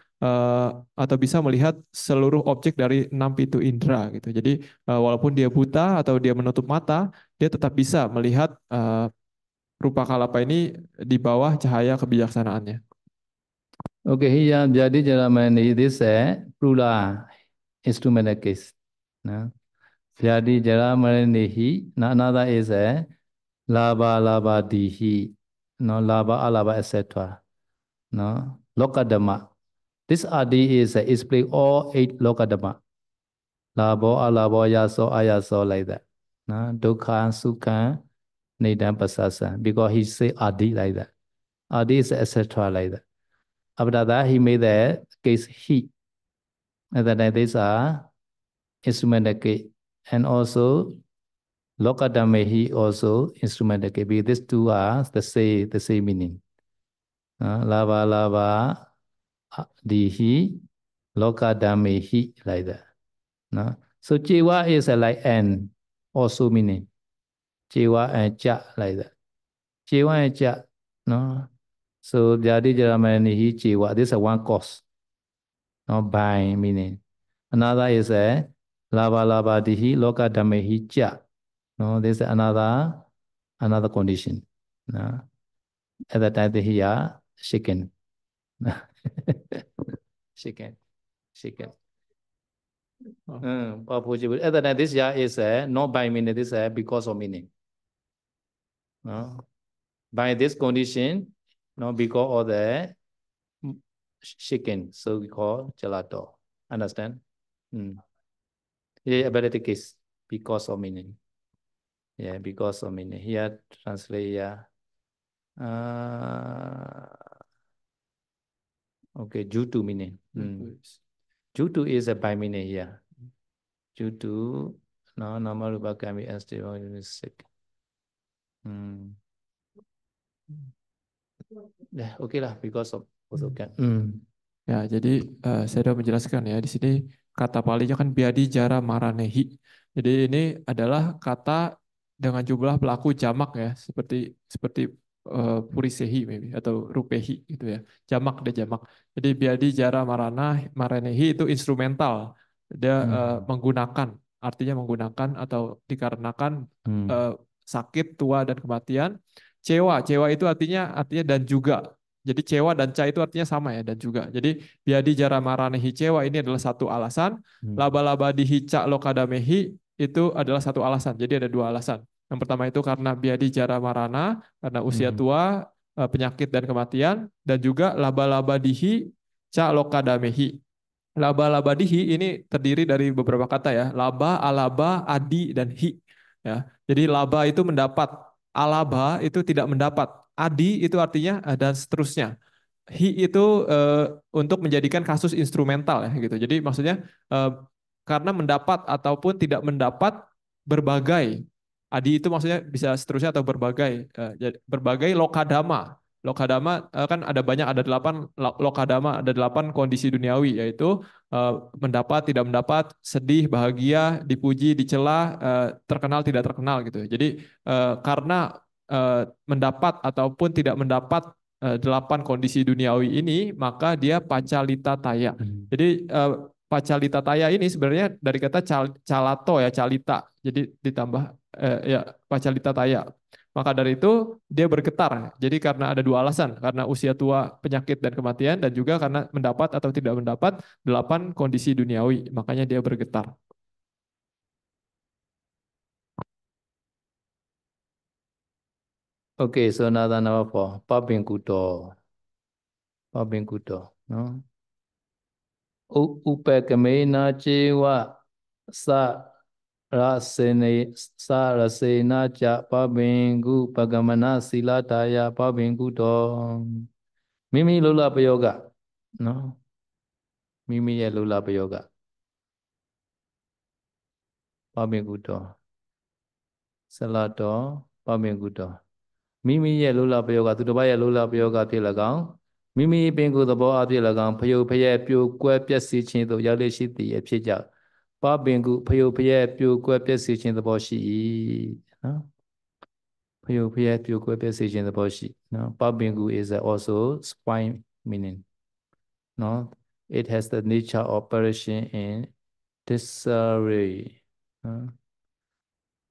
atau bisa melihat seluruh objek dari 6 pintu indera gitu. Jadi walaupun dia buta atau dia menutup mata, dia tetap bisa melihat rupa kalapa ini di bawah cahaya kebijaksanaannya. Okay, here jadi jalan this Prula instrumental case. Nah, jadi jalan hi. Nah, another is laba dihi. No, laba alaba etc. No, lokadama. This adi is explain all 8 lokadama. Labo alabo yaso ayaso like that. No, dukha sukha nidam pasasa. Because he say adi like that. Adi is etc. like that. After that, he made the case he. And then these are instrumental case. And also, lokadame he also instrumental case. Because these two are the same meaning. Lava dihi, lokadame he like that. No? So jiwa is like and also meaning. Jiwa and ja like that. Jiwa and ja, no? So Vyadi Jaramanihi Jiwa, this is one cause, not by meaning. Another is a Lava Lava Dihi Loka Damehi Cha. No, this is another condition. No? At that time they are shaken. shaken. At that time this year is not by meaning, this is because of meaning. No? By this condition, no, because of the shaken, so we call gelato. Understand? Yeah, ability case because of meaning. Yeah, because of meaning. Here translate okay, due to meaning. Due to is a by meaning here. Due to no normal rupa can be unstable sick. Yeah, okay lah because of also can. Ya, jadi saya sudah menjelaskan ya di sini kata palinya kan biadi jara maranehi. Jadi ini adalah kata dengan jumlah pelaku jamak ya, seperti purisehi maybe atau rupehi gitu ya. Jamak deh jamak. Jadi biadi jara maranehi itu instrumental. Dia menggunakan, artinya menggunakan atau dikarenakan sakit, tua dan kematian. Cewa itu artinya dan juga. Jadi cewa dan ca itu artinya sama ya, dan juga. Jadi biadi jara maranehi cewa ini adalah satu alasan. Laba-laba dihica lokadamehi itu adalah satu alasan. Jadi ada dua alasan. Yang pertama itu karena biadi jara marana, karena usia tua, penyakit dan kematian. Dan juga laba-laba dihi ca lokadamehi. Laba-laba dihi ini terdiri dari beberapa kata ya. Laba, alaba, adi, dan hi. Ya. Jadi laba itu mendapat. Alaba itu tidak mendapat. Adi itu artinya dan seterusnya. He itu untuk menjadikan kasus instrumental ya gitu. Jadi maksudnya karena mendapat ataupun tidak mendapat berbagai. Adi itu maksudnya bisa seterusnya atau berbagai berbagai lokadama. Lokadama kan ada banyak, ada 8 lokadama, ada 8 kondisi duniawi, yaitu mendapat, tidak mendapat, sedih, bahagia, dipuji, dicela, terkenal, tidak terkenal gitu. Jadi karena mendapat ataupun tidak mendapat 8 kondisi duniawi ini, maka dia pacalita taya. Jadi pacalita taya ini sebenarnya dari kata calato ya, calita. Jadi ditambah ya pacalita taya. Maka dari itu dia bergetar. Jadi karena ada dua alasan, karena usia tua, penyakit dan kematian, dan juga karena mendapat atau tidak mendapat 8 kondisi duniawi, makanya dia bergetar. Okay, so another number 4, Pabinkuto. No? Upekamena Chewa Sa Rasena Cha Pabingu Pagamana Silataya Pabinkuto. Mimi Lula Payoga. No? Mimi ya Lula Payoga. Pabinkuto. Salato Pabinkuto. Mimi ya Lula Payoga. Tudabaya Lula Payoga Pilagang. မိမိပင်ကိုယ်သဘောအဖြစ်၎င်းဖယုတ်ဖယက်ပြိုကွဲပြက်စီခြင်းသို့ရောက်လေရှိသည်အဖြစ်ကြောင့်ပပင်ကုဖယုတ်ဖယက်ပြိုကွဲပြက်စီခြင်းသဘောရှိ၏နော်ဖယုတ်ဖယက်ပြိုကွဲပြက်စီခြင်းသဘောရှိနော်ပပင်ကု is also spine meaning နော် it has the nature of operation in disarray နော်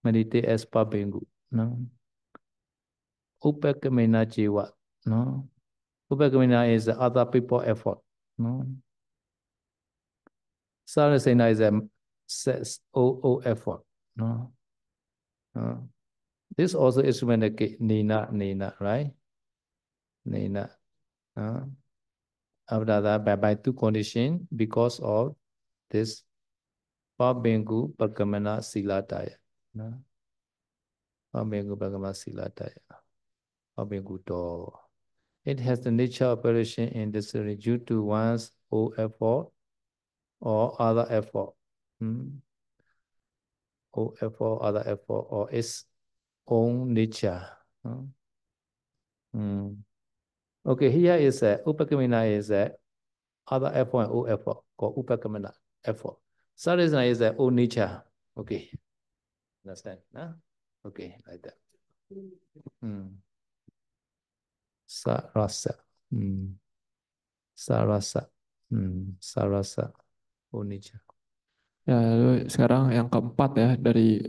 meditate as ပပင်ကုနော်ဥပကမေနជីဝနော် Upakamina is other people effort. No? Sarasena is a effort. No? This also is when the Nina, right? Nina. After that, by 2 conditions, because of this Pabingu Pakamana Silataya. No? Pabingu Pakamana Silataya. Pabingu to. It has the nature of operation in this due to one's own effort or other effort. Or effort, other effort, or its own nature. Okay, here is a upakamina is a other effort and own effort called upakamina effort. Sadhana is a own nature. Okay, understand? Huh? Okay, like that. Sarasa. Sarasa. Sarasa. Unicca. Ya, lalu sekarang yang keempat ya dari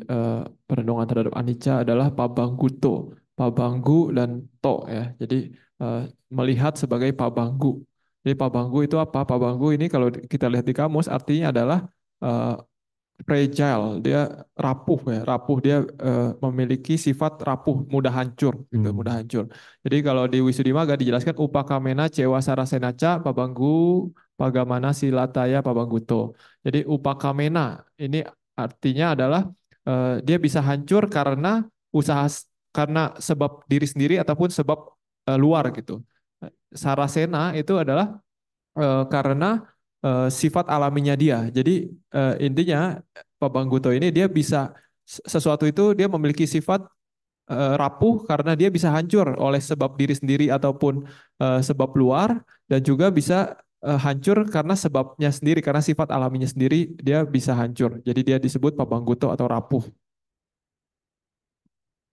perenungan terhadap anicca adalah pabangguto, pabanggu dan to ya. Jadi melihat sebagai pabanggu. Jadi pabanggu itu apa? Pabanggu ini kalau kita lihat di kamus artinya adalah eh, fragile, dia rapuh ya, rapuh dia memiliki sifat rapuh, mudah hancur gitu, mudah hancur. Jadi kalau di Wisudimaga dijelaskan upakamena cewa sarasenaca pabanggu pagamana silataya pabangguto. Jadi upakamena ini artinya adalah dia bisa hancur karena usaha karena sebab diri sendiri ataupun sebab luar gitu. Sarasena itu adalah karena sifat alaminya dia. Jadi intinya Pak Bangguto ini dia bisa sesuatu itu dia memiliki sifat rapuh karena dia bisa hancur oleh sebab diri sendiri ataupun sebab luar dan juga bisa hancur karena sebabnya sendiri karena sifat alaminya sendiri dia bisa hancur. Jadi dia disebut Pak Bangguto atau rapuh.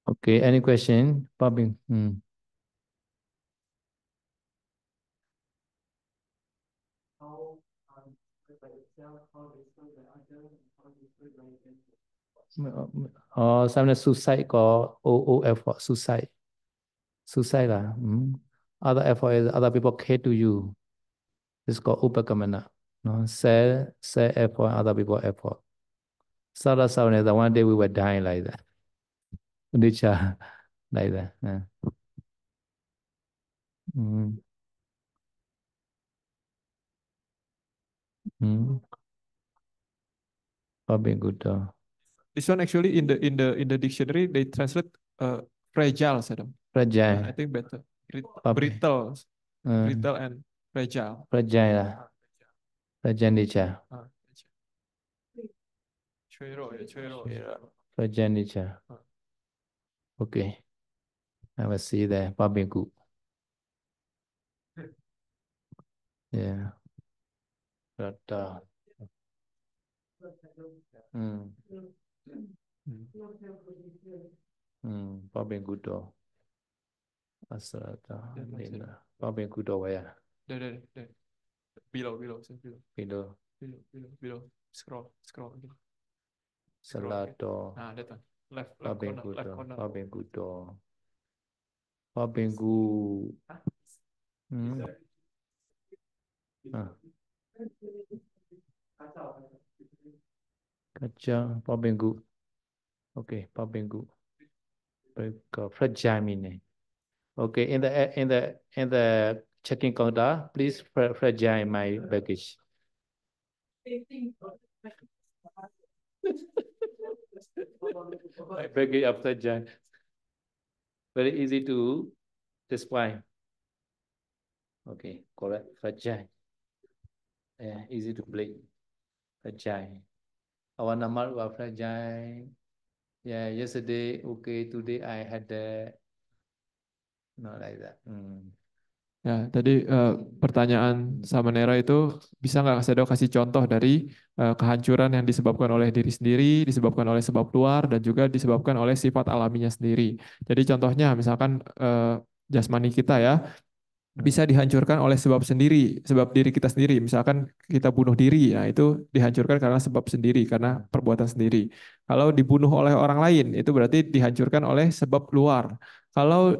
Okay, any question? Pabing. How by itself, how destroyed by other, how destroyed by itself. Sometimes suicide có O effort suicide. Suicide là other effort is other people care to you. It's called upakamana. No, say effort, other people effort. Sarasa is the one day we were dying like that. Nature like that. Mm. Probably good. This one actually in the dictionary they translate fragile, Sadam. Fragile. I think better. Probably. Brittle, brittle and fragile. Fragile lah. Fragile nature. Fragile nature. Okay. I will see there. Probably good. Yeah. But probably good though. Asarata. Probably good though. Yeah. There. Below. Scroll. Salato. Nah, that one. Left corner. Probably good though. Probably good. Kaca, probably good. Okay, probably good. Fragile meaning. Okay, in the checking counter, please fragile my baggage. My baggage of fragile. Very easy to describe. Okay, correct. Fragile. Yeah, easy to play. Fragile. Our number was fragile. Yeah, yesterday, okay, today I had not like that. Ya, tadi pertanyaan Samanera itu bisa nggak Sedo kasih contoh dari kehancuran yang disebabkan oleh diri sendiri, disebabkan oleh sebab luar, dan juga disebabkan oleh sifat alaminya sendiri. Jadi contohnya misalkan jasmani kita ya, bisa dihancurkan oleh sebab sendiri, sebab diri kita sendiri. Misalkan kita bunuh diri, nah itu dihancurkan karena sebab sendiri, karena perbuatan sendiri. Kalau dibunuh oleh orang lain, itu berarti dihancurkan oleh sebab luar. Kalau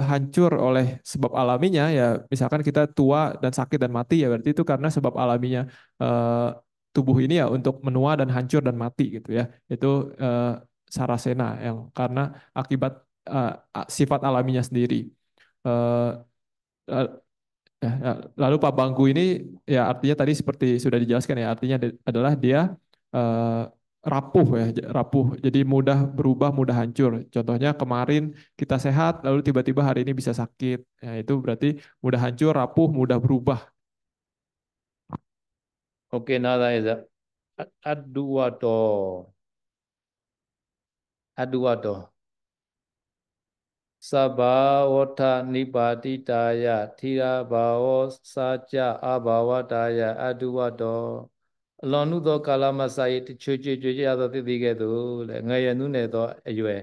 hancur oleh sebab alaminya, ya misalkan kita tua dan sakit dan mati, ya berarti itu karena sebab alaminya tubuh ini ya untuk menua dan hancur dan mati gitu ya. Itu sarasena yang karena akibat sifat alaminya sendiri. Lalu Pak Bangku ini ya artinya tadi seperti sudah dijelaskan ya artinya adalah dia eh, rapuh ya rapuh jadi mudah berubah mudah hancur. Contohnya kemarin kita sehat lalu tiba-tiba hari ini bisa sakit. Ya itu berarti mudah hancur, rapuh, mudah berubah. Okay, now that is Aduwato. Sabawata nibaditaya thira bao saja abawataya aduwato. အလွန်နုသောကာလမစာရေးချွေချွေချွေချွေရသောတည်တည်ကဲ့သို့လေငရနုနယ်သောအရွယ်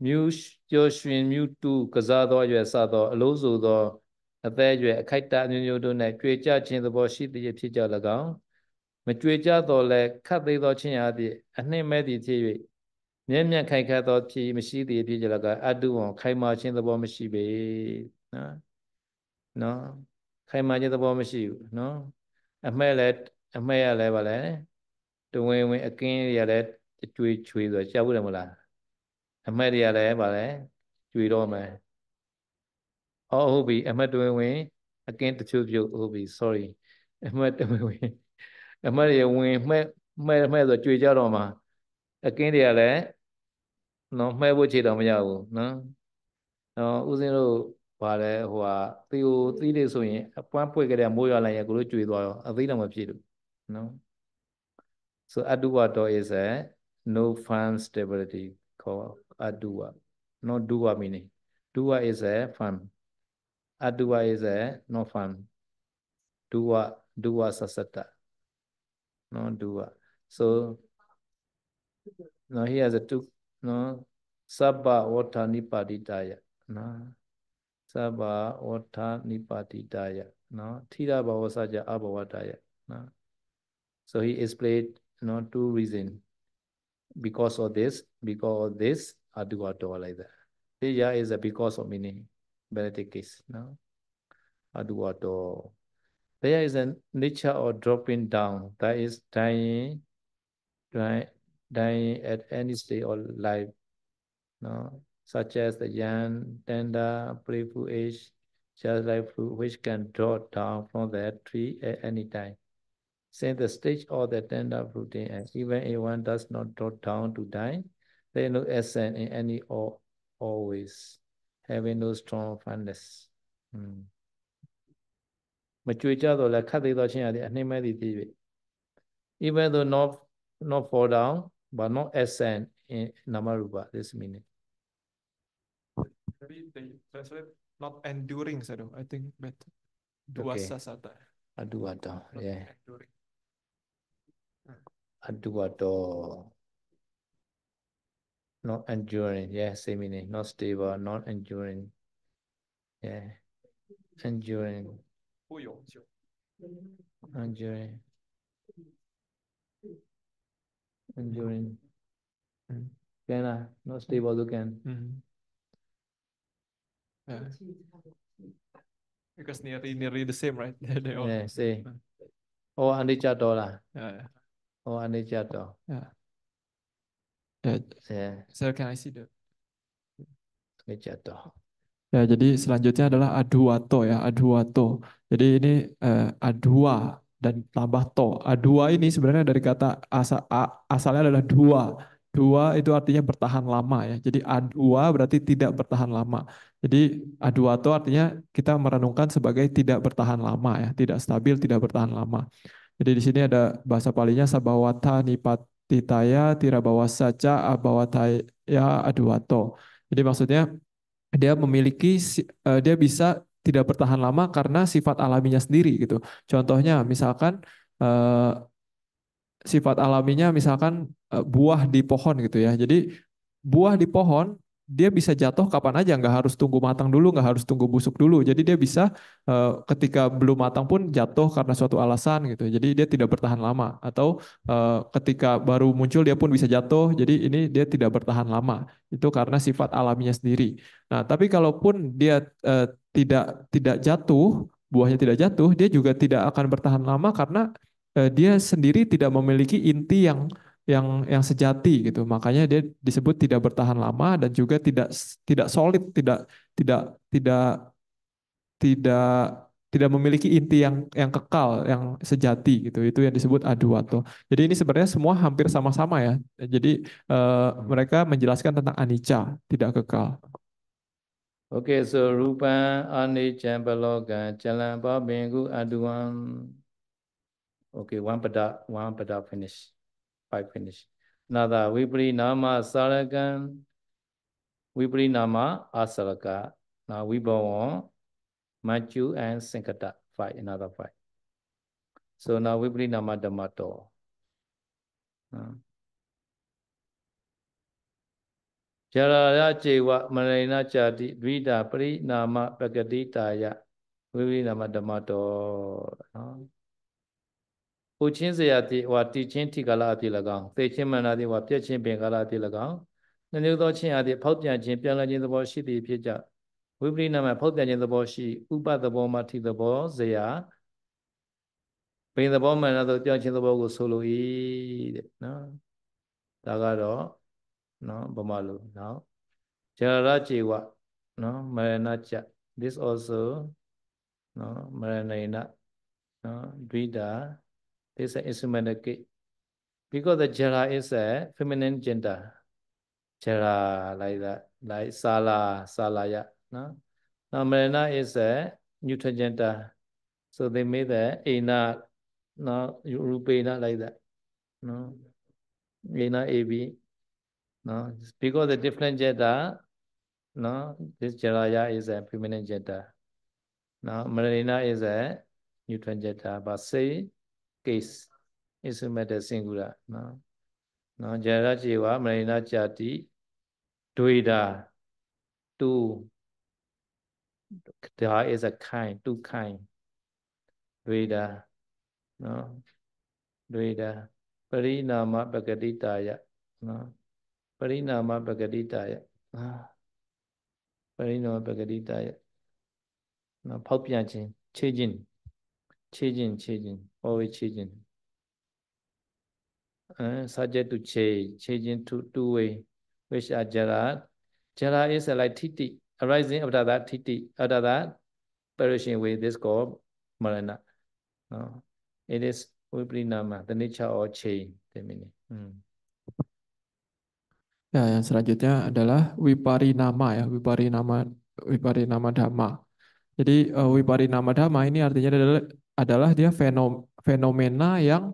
Mu Joshua Mu Tu Kazado Yasado Alozo do a there Kaita New do net Tweja Chin the Boshi the Pija Lagao. Matweja do le cut the Dochin a name meditated. Nemia Kaika do T Mashi the Pija Laga Adu on Kaima Chin the Bomashi be. No. Kaima the Bomashi, no. A melet, a mea level, to win again yalet, the tweet with the Chabudamula. A media level, tweet on me. Oh, Obi, am I doing way? Again, the two of you, Obi, sorry. Am I doing way? Am I doing way? The tweet out on my. Again, the other, no, my watch it on my own, no. No, Uzino, Pale, who are 3 days away, a point point get a more like a good tweet or a freedom of you. No. So Aduato is a no fan stability called Adua. No Dua meaning. Dua is a fan. Adua is a no fan. Dua sasata. No Dua. So now he has a two no Sabba Wata Nipaditaya. No Sabba Wata Nipaditaya. No Tira Bawasaja Abawataya. No. So he explained no 2 reasons. Because of this, Aduato like that. Teja is a because of meaning. Benedict case. No? Aduato. There is a nature of dropping down. That is dying at any stage of life. No? Such as the young, tender, playful age, just like fruit which can drop down from that tree at any time. Since the stage of the tender fruiting, and even if one does not drop down to die, there is no essence in any or always, having no strong fondness. Even though not fall down, but not essence in Namarupa, this meaning. Maybe they translate not enduring, I think, but duasa sata. Aduato, yeah. Enduring. Aduato. Not enduring, yeah, same meaning. Not stable, not enduring. Yeah. Enduring. Enduring. Enduring. Can not stable you can. Yeah. Because nearly the same, right? They all. Yeah, see. Oh, Anichato lah. Yeah. Oh, Anichato. Yeah. Yeah. So can I see the Anichato. Ya, jadi selanjutnya adalah aduato ya, aduato. Jadi ini adua dan tambah to. Adua ini sebenarnya dari kata asalnya adalah dua. Dua itu artinya bertahan lama ya. Jadi adua berarti tidak bertahan lama. Jadi aduato artinya kita merenungkan sebagai tidak bertahan lama ya, tidak stabil, tidak bertahan lama. Jadi di sini ada bahasa Palinya sabawata nipatitaya tirabawasaca abawataya aduato. Jadi maksudnya dia memiliki dia bisa tidak bertahan lama karena sifat alaminya sendiri gitu. Contohnya misalkan sifat alaminya misalkan buah di pohon gitu ya. Jadi buah di pohon dia bisa jatuh kapan aja, nggak harus tunggu matang dulu, nggak harus tunggu busuk dulu. Jadi dia bisa ketika belum matang pun jatuh karena suatu alasan gitu. Jadi dia tidak bertahan lama. Atau ketika baru muncul dia pun bisa jatuh. Jadi ini dia tidak bertahan lama. Itu karena sifat alaminya sendiri. Nah, tapi kalaupun dia tidak jatuh, buahnya tidak jatuh, dia juga tidak akan bertahan lama karena dia sendiri tidak memiliki inti yang sejati gitu. Makanya dia disebut tidak bertahan lama dan juga tidak solid, tidak tidak tidak tidak memiliki inti yang kekal, yang sejati gitu. Itu yang disebut aduato. Jadi ini sebenarnya semua hampir sama-sama ya. Jadi mereka menjelaskan tentang anicca, tidak kekal. Okay, so rupa anicca baloga jalan babingu aduan. Okay, one pada finish. 5 finish. Nada Viparinama Saragan Viparinama Asaraka. Now Vibhavan, Machu and Sankata. 5, another 5. So now Viparinama Dhammato. Jaraya cewa marina jati dvida pari nama pragaditaya vivi nama dhammato. ပူချင်းစရာတိဝါတီချင်းထိကာလအတိ၎င်းသေချင်းမန္နာတိဝါပြည့်ချင်းပင်ကာလအတိ၎င်းနှမျိုးသောချင်းအတိဖောက်ပြန်ခြင်းပြန်လည်ခြင်းသဘောရှိသည်ဖြစ်ကြဝိပရိနာမှာဖောက်ပြန်ခြင်းသဘောရှိဥပသဘောမှာထိသဘောစရာဘိင်သဘောမှန်သောပြောင်းခြင်းသဘောကိုဆိုလို၏တဲ့နော်ဒါကတော့နော်ဗမာလိုနော်ဂျာရကြေဝနော်မရဏကြ this also နော်မရဏိနနော်ဒွိတာ this is instrumental case because the jara is a feminine gender jara like that like salaya no now marana is a neutral gender so they made the ena no rupena like that no ena ab no because the different gender no this jaraya is a feminine gender now marana is a neutral gender but say case instrumental singular no no jara jiwa marina jati dveda two there is a kind two kind dveda no dveda parinama pagaditaya no parinama pagaditaya parinama pagaditaya no ဖောက်ပြန်ခြင်းခြေခြင်းalways ခြေခြင်း subject to change to two way which are jara is like titi arising after that titi after that perishing with this called marana no it is viprinama the nature of change the meaning Ya, yang selanjutnya adalah wiparinama ya, wiparinama dhamma. Jadi wiparinama dhamma ini artinya adalah dia fenomena yang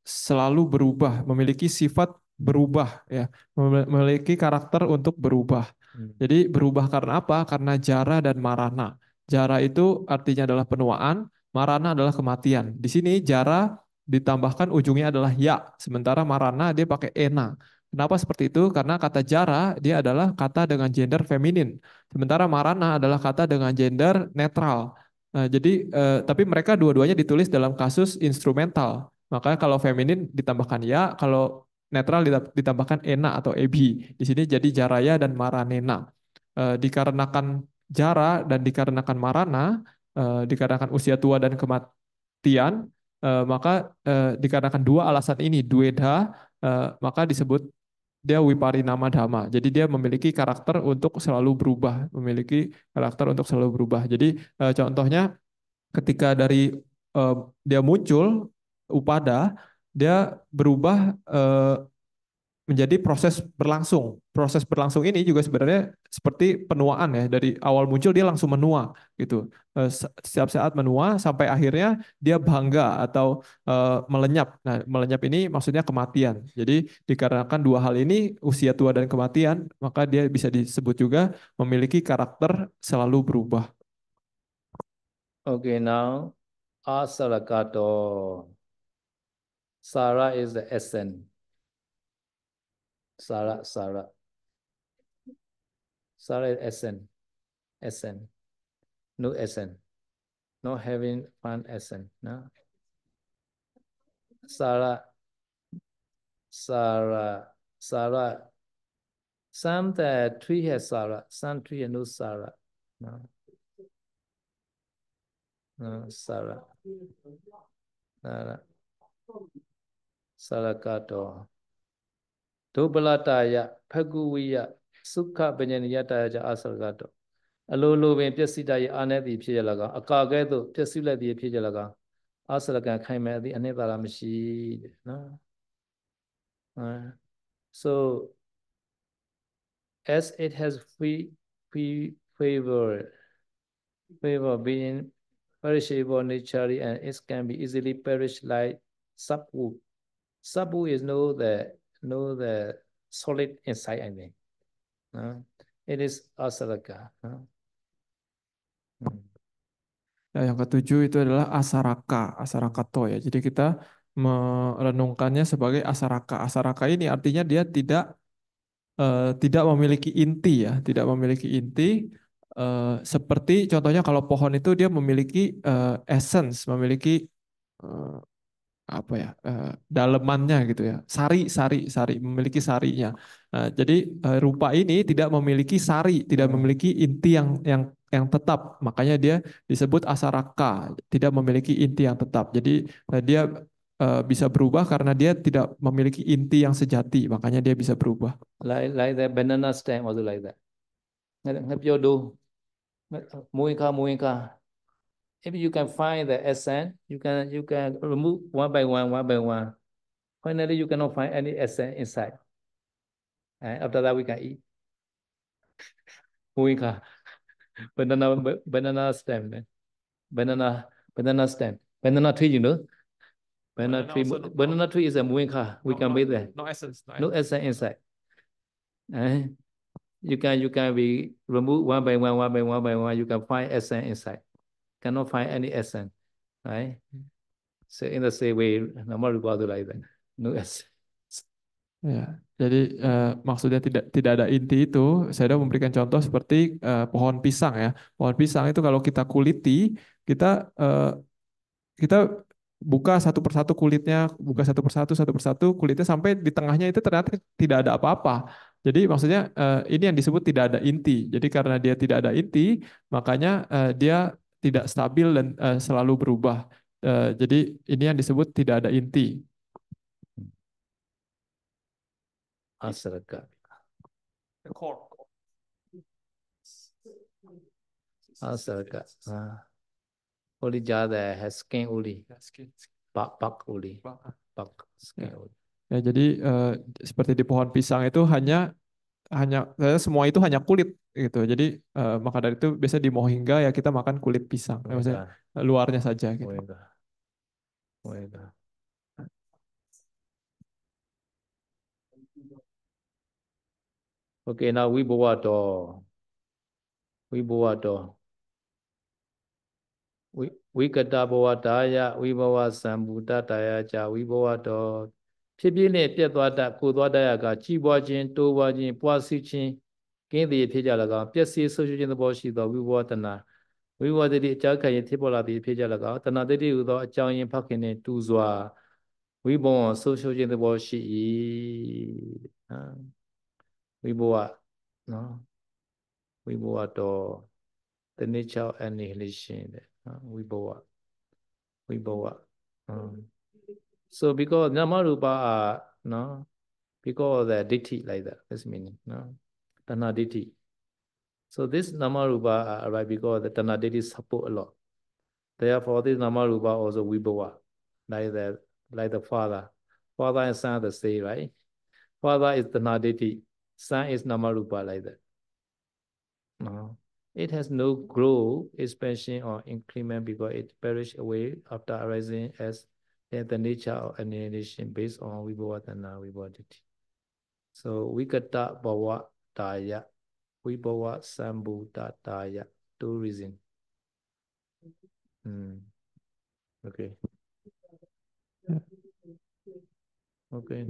selalu berubah, memiliki sifat berubah ya, memiliki karakter untuk berubah. Jadi berubah karena apa? Karena jara dan marana. Jara itu artinya adalah penuaan, marana adalah kematian. Di sini jara ditambahkan ujungnya adalah ya, sementara marana dia pakai ena. Kenapa seperti itu? Karena kata jara dia adalah kata dengan gender feminin, sementara marana adalah kata dengan gender netral. Jadi tapi mereka dua-duanya ditulis dalam kasus instrumental. Makanya kalau feminin ditambahkan ya, kalau netral ditambahkan ena atau ebi. Di sini jadi jaraya dan maranena. Dikarenakan jara dan dikarenakan marana, dikarenakan usia tua dan kematian, maka dikarenakan dua alasan ini, dueda, maka disebut dia wiparinama dhamma. Jadi dia memiliki karakter untuk selalu berubah, Jadi contohnya ketika dari dia muncul upada, dia berubah menjadi proses berlangsung. Proses berlangsung ini juga sebenarnya seperti penuaan ya. Dari awal muncul dia langsung menua gitu. Setiap saat menua sampai akhirnya dia bangga atau melenyap. Nah, melenyap ini maksudnya kematian. Jadi dikarenakan dua hal ini, usia tua dan kematian, maka dia bisa disebut juga memiliki karakter selalu berubah. Okay, now asarakato. Sara is the essence. Sara is essence. No essence. No having fun essence. No. Sara. Some the tree has Sara. Some tree has no Sara. No. No Sara. Sarakato. Dobalataya, Paguya, Sukha Banyaniyataya Asaragato. Alolo when Piasidaya Anadi Pialaga, Akagato, Piasula di Pialaga, Asaraga Kaima the Anedaramashi. So as it has favor being perishable nature and it can be easily perished like subwood. Subwood is the solid inside, I mean. It is asaraka. Ya, yang ketujuh itu adalah asarakato ya. Jadi kita merenungkannya sebagai asaraka. Asaraka ini artinya dia tidak tidak memiliki inti ya, tidak memiliki inti. Seperti contohnya kalau pohon itu dia memiliki essence, memiliki eh, apa ya, dalemannya gitu ya, sari memiliki sarinya. Jadi rupa ini tidak memiliki sari, tidak memiliki inti yang tetap, makanya dia disebut asaraka, tidak memiliki inti yang tetap. Jadi dia bisa berubah karena dia tidak memiliki inti yang sejati, makanya dia bisa berubah. Like the banana stem also like that. Ngepyodo, muinka. If you can find the essence, you can remove one by one. Finally, you cannot find any essence inside. And after that, we can eat. Muinka, banana stem, banana stem, banana tree. You know, banana tree is a muinka. We can make that. No essence, No essence inside. And you can be remove one by one. You can find essence inside. Cannot find any essence, right? So in the same way, nama rupa itu like that. No essence. Ya, jadi maksudnya tidak ada inti itu. Saya sudah memberikan contoh seperti pohon pisang ya. Pohon pisang itu kalau kita kuliti, kita buka satu persatu kulitnya, buka satu persatu kulitnya sampai di tengahnya itu ternyata tidak ada apa-apa. Jadi maksudnya ini yang disebut tidak ada inti. Jadi karena dia tidak ada inti, makanya dia tidak stabil dan selalu berubah. Jadi ini yang disebut tidak ada inti. Asaraka. Asaraka. Only jada has skin only. Pak only. Pak skin only. Ya, jadi seperti di pohon pisang itu hanya semua itu hanya kulit gitu. Jadi maka dari itu biasa di Mohinga ya kita makan kulit pisang. Maksudnya luarnya saja gitu. Okay, now Vibhavato. Vikata bhavataya, Vibhava Sambhutataya cha Vibhavato. ဖြစ်ပြင်းနဲ့ပြတ်သွားတတ်ကိုသွားတတ်ရကကြီးပွားခြင်းတိုးပွားခြင်းပွားစီခြင်းကင်းသည်ဖြစ်ကြ၎င်းပျက်စီးဆုပ်ရှုခြင်းသဘောရှိသောဝိဘဝတဏဝိဘဝတတိအကြောင်းခံရင်ဖြစ်ပေါ်လာသည်ဖြစ်ကြ၎င်းတဏတတိဟူသောအကြောင်းရင်းဖခင်နှင့်တူစွာဝိဘဝဆုပ်ရှုခြင်းသဘောရှိ၏ဝိဘဝနော်ဝိဘဝတော်the nature of annihilation ဝိဘဝSo because nama rupa are no, because of the ditti like that. That's meaning no, tana ditti. So this nama rupa are right because the tana ditti support a lot. Therefore, this nama rupa also vibhava, like the father and son the same, right? Father is tana ditti, son is nama rupa like that. No, it has no growth, expansion or increment because it perish away after arising as the nature of annihilation based on vibhavatana vibhavati. So vikata bhava taya, vibhava sambhutataya, two reasons. Okay. Okay.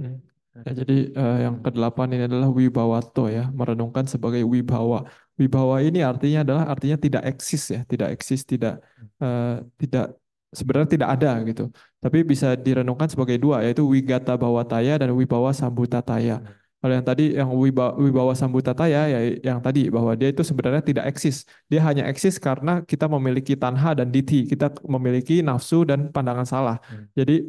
Ya, jadi yang ke-8 ini adalah wibawato ya, merenungkan sebagai wibawa. Wibawa ini artinya tidak eksis ya, tidak sebenarnya tidak ada gitu. Tapi bisa direnungkan sebagai dua, yaitu wigata bawataya dan wibawa sambutataya. Kalau yang tadi yang wibawa sambutataya ya yang tadi bahwa dia itu sebenarnya tidak eksis. Dia hanya eksis karena kita memiliki tanha dan diti, kita memiliki nafsu dan pandangan salah. Jadi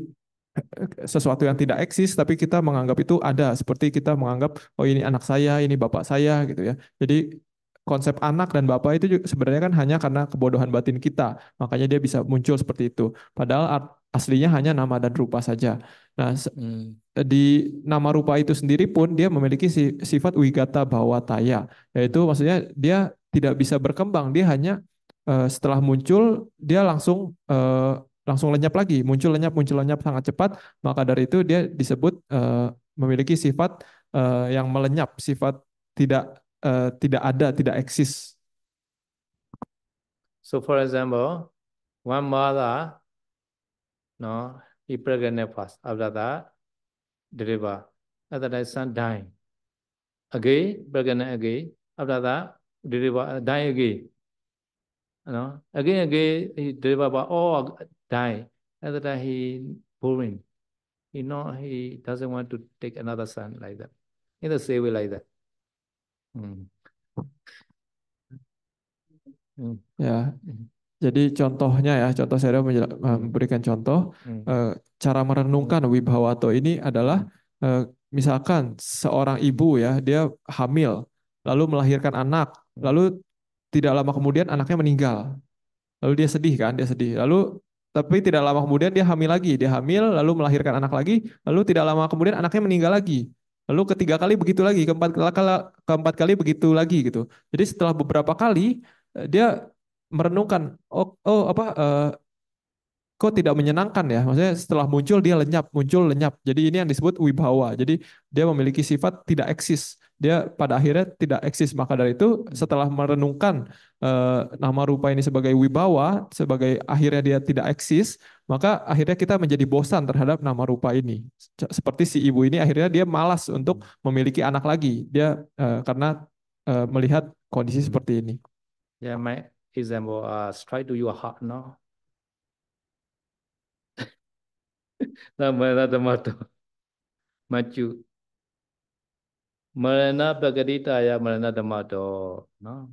sesuatu yang tidak eksis tapi kita menganggap itu ada, seperti kita menganggap oh ini anak saya, ini bapak saya gitu ya. Jadi konsep anak dan bapak itu juga sebenarnya kan hanya karena kebodohan batin kita, makanya dia bisa muncul seperti itu. Padahal aslinya hanya nama dan rupa saja. Nah, di nama rupa itu sendiri pun dia memiliki sifat wigata bawataya, yaitu maksudnya dia tidak bisa berkembang, dia hanya setelah muncul dia langsung lenyap lagi, muncul lenyap sangat cepat, maka dari itu dia disebut memiliki sifat yang melenyap, sifat tidak ada, tidak eksis. So for example, one mother, no, he pregnant first. After that, deliver. After that, son dying. again, pregnant again. After that, deliver, die again. No, again, he deliver, but all die. At the time, he boring. He doesn't want to take another son like that. In the same way like that. Ya, jadi contohnya ya, contoh saya memberikan contoh cara merenungkan Wibhawato ini adalah misalkan seorang ibu ya, dia hamil, lalu melahirkan anak, lalu tidak lama kemudian anaknya meninggal. Lalu dia sedih kan, dia sedih. Lalu tapi tidak lama kemudian dia hamil lalu melahirkan anak lagi, lalu tidak lama kemudian anaknya meninggal lagi. Lalu ketiga kali begitu lagi, keempat kali begitu lagi gitu. Jadi setelah beberapa kali dia merenungkan, kok tidak menyenangkan ya. Maksudnya setelah muncul dia muncul lenyap. Jadi ini yang disebut wibawa. Jadi dia memiliki sifat tidak eksis. Dia pada akhirnya tidak eksis. Maka dari itu setelah merenungkan nama rupa ini sebagai wibawa, sebagai akhirnya dia tidak eksis, maka akhirnya kita menjadi bosan terhadap nama rupa ini. Seperti si ibu ini akhirnya dia malas untuk memiliki anak lagi. Dia karena melihat kondisi seperti ini. Yeah, my example, straight to your heart, no? Marana Dhammato. Maju. Marana Pragaditaya Marana Dhammato. No?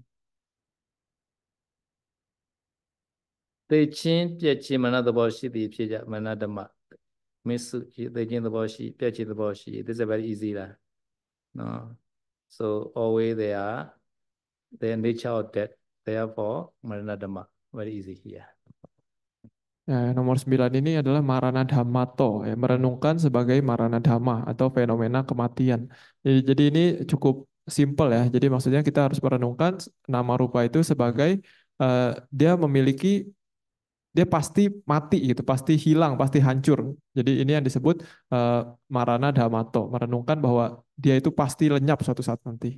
သိချင်းပြက်ချင်းမနသဘောရှိသည်ဖြစ်ကြမနဓမ္မမစ္စုသိချင်းသဘောရှိပြက်ချင်းသဘောရှိ This is very easy lah. No? So always their nature of death. Therefore Marana Dhamma very easy here. Ya, nomor 9 ini adalah Marana Dhammato, ya, merenungkan sebagai Marana Dhamma atau fenomena kematian. Jadi ini cukup simpel ya. Jadi maksudnya kita harus merenungkan nama rupa itu sebagai dia pasti mati gitu, pasti hilang, pasti hancur. Jadi ini yang disebut Marana Dhammato, merenungkan bahwa dia itu pasti lenyap suatu saat nanti.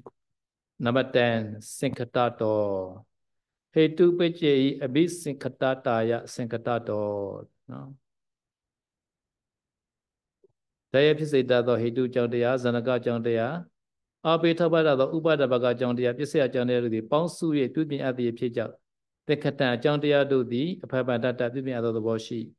Number 10, Sinkatato. Hetu pecei abis Sinkatataya Sinkatato. No? Daya Pisitato Hetu Chandaya, Zanaka Chandaya. Abe Tabada, Ubada Baga Chandaya, Pisia Chandaya, the Ponsu, Tubin at the Pija. The Katan Chandaya do the Pabadata, Tubin at the Boshi.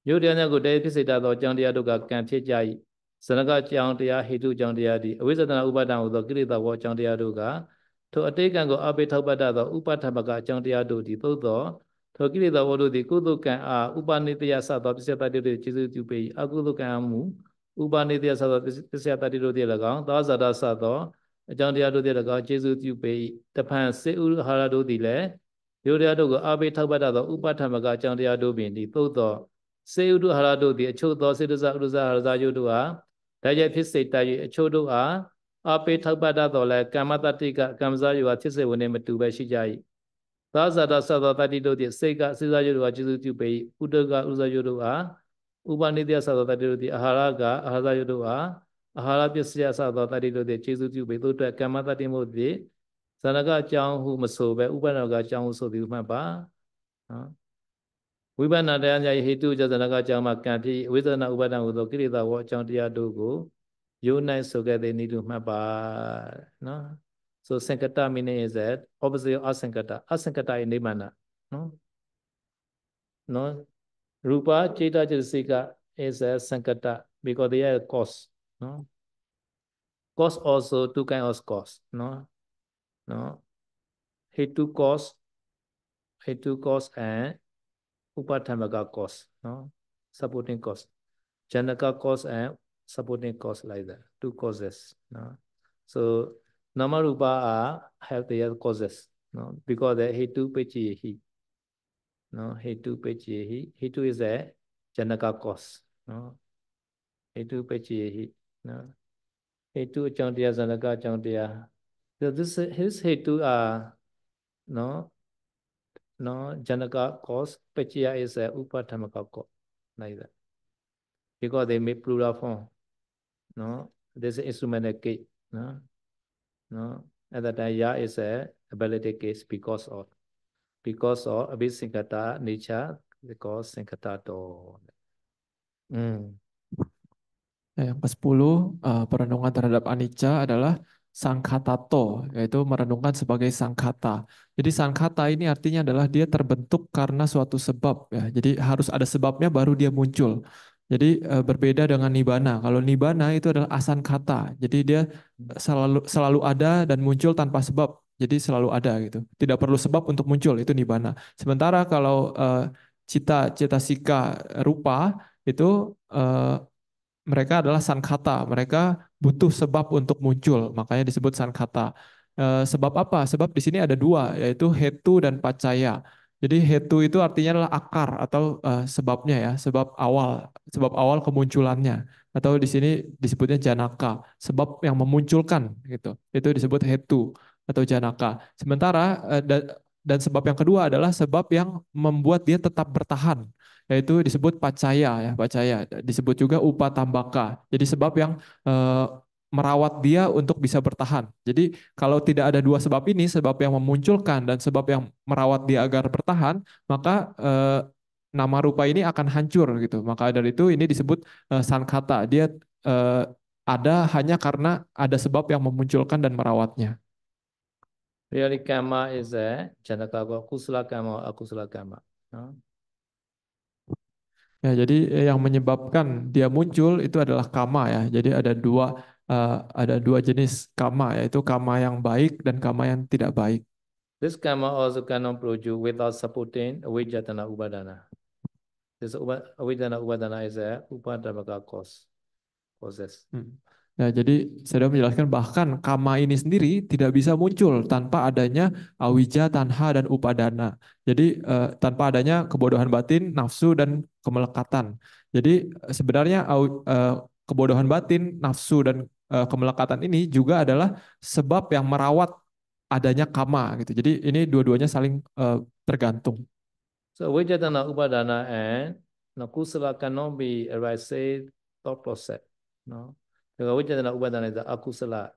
Yudiana go day Pisitato Chandaya Duga can Pijai. Zanaka Chandaya, Hetu Chandaya, the Wizardana Ubada with the Grida War Chandaya Duga. To a take and go Abe Tabada, the Upatabaga Chandaya do the Todo. To give the order the Kudukan Ubanitya Sata Pisata de Jesus to pay Agulukamu. Ubanitya Sata Pisata de Lagang, Dazada Sato, Jandia do de Laga, Jesus to pay the pan Seu Harado de Le, Yodia Abe Tabada, Upatamaga Jandia do bin the Todo. Seu do Harado de Chodo Citizen Ruza Razayudua, Daya Pisata Chodoa. Ape Tabada Dola, Kamatatika, Kamza, you are Tisse when name to Bashijai. Tazada Sada Tadido, the Sega, Sizayu, Jesus to pay, Udaga, Uzayudua, Ubanidya Sada Tadido, the Aharaga, Ahazayudua, Aharapia Sada Tadido, the Jesus to pay, Luta, Kamata Timothy, Sanaga Chang, who must so be Ubanaga Chang, so the Mapa. Wibana Danya Hitu Jazanaga Chama Kanti, Wizana Ubana with the Kirita, watch on the Adogo. Unite so that they need to map. No? So Sankata meaning is that opposite of Asankata. Asankata in Nimana. No? No? Rupa Chita Jasika is a Sankata because they are cause. No? Cause also two kinds of cause. No? No? Hetu cause and Upatamaka cause. No? Supporting cause. Janaka cause and supporting cause like that. Two causes. No? So Namarupa have their causes. No? Because the Hetu Pechi He. No? Hetu Pechi He. Hetu is a Janaka cause. No? Hetu Pechi He. No? Hetu Chantia Janaka Chantia. So his Hetu are no Janaka cause. Pechia is a Upatamaka cause. Like that. Because they make plural form. No, this is instrumental case. No, no. At that time, ya is a ability case because of abhisinkata nature, because sinkata to. Yang ke-10 perenungan terhadap anicca adalah sangkatato, yaitu merenungkan sebagai sangkata. Jadi sangkata ini artinya adalah dia terbentuk karena suatu sebab ya. Jadi harus ada sebabnya baru dia muncul. Jadi berbeda dengan nibana. Kalau nibana itu adalah asangkata. Jadi dia selalu selalu ada dan muncul tanpa sebab. Jadi selalu ada gitu. Tidak perlu sebab untuk muncul, itu nibana. Sementara kalau cita sika rupa itu mereka adalah sankata. Mereka butuh sebab untuk muncul, makanya disebut sankata. Sebab apa? Sebab di sini ada dua, yaitu hetu dan pacaya. Jadi hetu itu artinya adalah akar atau sebabnya ya, sebab awal kemunculannya. Atau di sini disebutnya janaka, sebab yang memunculkan gitu. Itu disebut hetu atau janaka. Sementara dan sebab yang kedua adalah sebab yang membuat dia tetap bertahan, yaitu disebut pacaya ya, pacaya. Disebut juga upatambaka. Jadi sebab yang eh, merawat dia untuk bisa bertahan. Jadi kalau tidak ada dua sebab ini, sebab yang memunculkan dan sebab yang merawat dia agar bertahan, maka nama rupa ini akan hancur gitu. Maka dari itu ini disebut sankata. Dia eh, ada hanya karena ada sebab yang memunculkan dan merawatnya. Really, karma is a janaka kusala karma or akusala karma. No? Ya, jadi yang menyebabkan dia muncul itu adalah kama ya. Jadi ada dua jenis kama, yaitu kama yang baik dan kama yang tidak baik. This karma also cannot produce without supporting avijjatana upadana. This avijjana upadana is a upadamaka causes. Ya, jadi saya sudah menjelaskan bahkan kama ini sendiri tidak bisa muncul tanpa adanya awija, tanha, dan upadana. Jadi tanpa adanya kebodohan batin, nafsu, dan kemelekatan. Jadi sebenarnya kebodohan batin, nafsu, dan kemelekatan ini juga adalah sebab yang merawat adanya kama gitu. Jadi ini dua-duanya saling tergantung. So avijjatana upadana and kusala cannot be arised thought process. No. The avijjatana upadana is the akusala.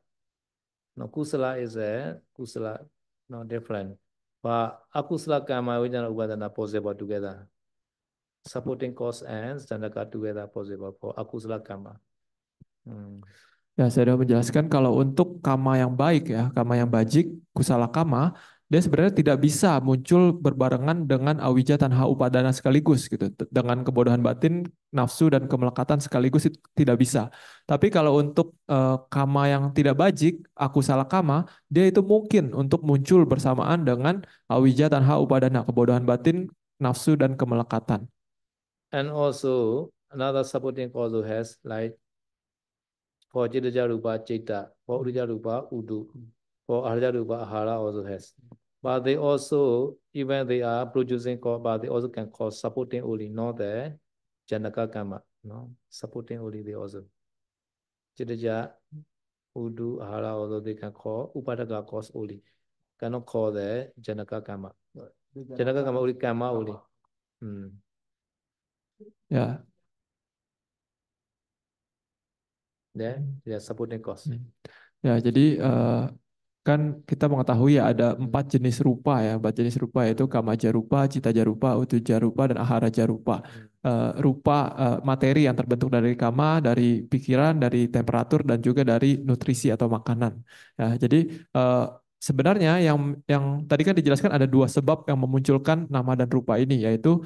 No, kusala is a kusala, no different. But akusala karma avijjana upadana possible together. Supporting cause and standaka together possible for akusala karma. Ya, saya sudah menjelaskan kalau untuk kama yang baik ya, kama yang bajik, kusala kama, dia sebenarnya tidak bisa muncul berbarengan dengan awija tanha upadana sekaligus gitu. Dengan kebodohan batin, nafsu dan kemelekatan sekaligus itu tidak bisa. Tapi kalau untuk kama yang tidak bajik, akusala kama, dia itu mungkin untuk muncul bersamaan dengan awija tanha upadana, kebodohan batin, nafsu dan kemelekatan. And also another supporting cause has like for Jitaja Rupa Cita, for Udija Rupa Udu, for Arja Rupa Ahara also has. But they also, even they are producing cause, but they also can cause supporting only, not the Janaka Karma. No, supporting only they also. Jitaja Udu Ahara also they can call Upadaka cause only. Cannot call the Janaka Karma. Janaka Karma only Karma only. Ya. They are supporting cause. Ya, jadi kan kita mengetahui ya ada 4 jenis rupa ya, 4 jenis rupa yaitu kamaja rupa, citaja rupa, utuja rupa, dan aharaja rupa. Rupa materi yang terbentuk dari kama, dari pikiran, dari temperatur, dan juga dari nutrisi atau makanan. Ya, jadi sebenarnya yang tadi kan dijelaskan ada 2 sebab yang memunculkan nama dan rupa ini, yaitu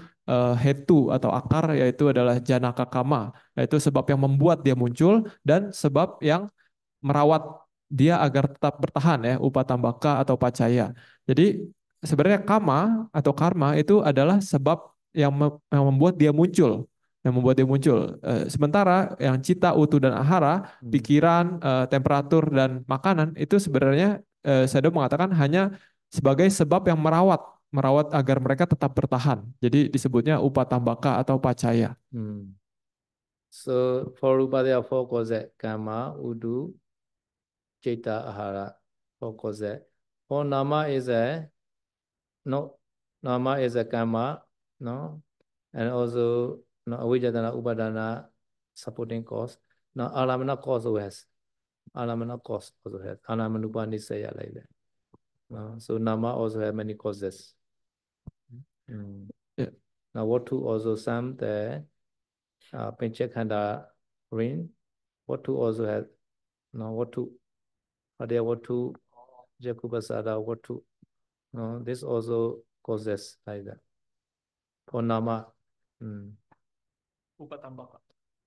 hetu atau akar, yaitu adalah janaka kama, yaitu sebab yang membuat dia muncul, dan sebab yang merawat dia agar tetap bertahan ya, upatambaka atau pacaya. Jadi sebenarnya kama atau karma itu adalah sebab yang membuat dia muncul, sementara yang cita, utu, dan ahara, pikiran, temperatur, dan makanan itu sebenarnya Sado mengatakan hanya sebagai sebab yang merawat agar mereka tetap bertahan. Jadi disebutnya upatambaka atau pacaya. So for rupa there are 4 causes: karma, udu, Cita ahara, 4 causes. For nama is a karma, no, and also no avijjana upadana supporting cause. Now alamana cause also has. Alamana cause also has. Alamanupa nisaya like that. No? So nama also have many causes. Yeah. Now what to also some the Pinchakhanda ring. What to also has. Now what to Hadaya Wattu, Jakupasada Wattu. No, this also causes like that. For nama. Upatambaka.